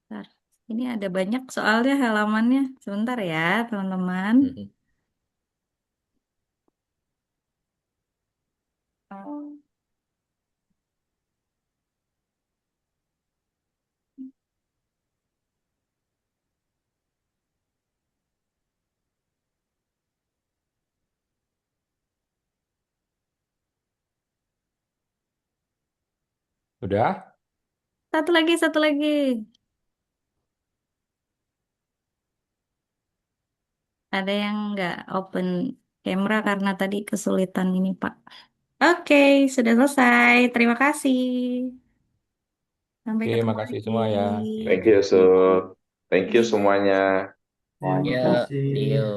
Bentar. Ini ada banyak soalnya halamannya. Sebentar ya, teman-teman. Mhm. Udah? Satu lagi. Ada yang nggak open camera karena tadi kesulitan ini, Pak. Oke, sudah selesai. Terima kasih. Sampai Oke, ketemu makasih lagi. semua ya. Thank you, Sud. Thank you Iya. semuanya. Terima Ya, kasih. see you.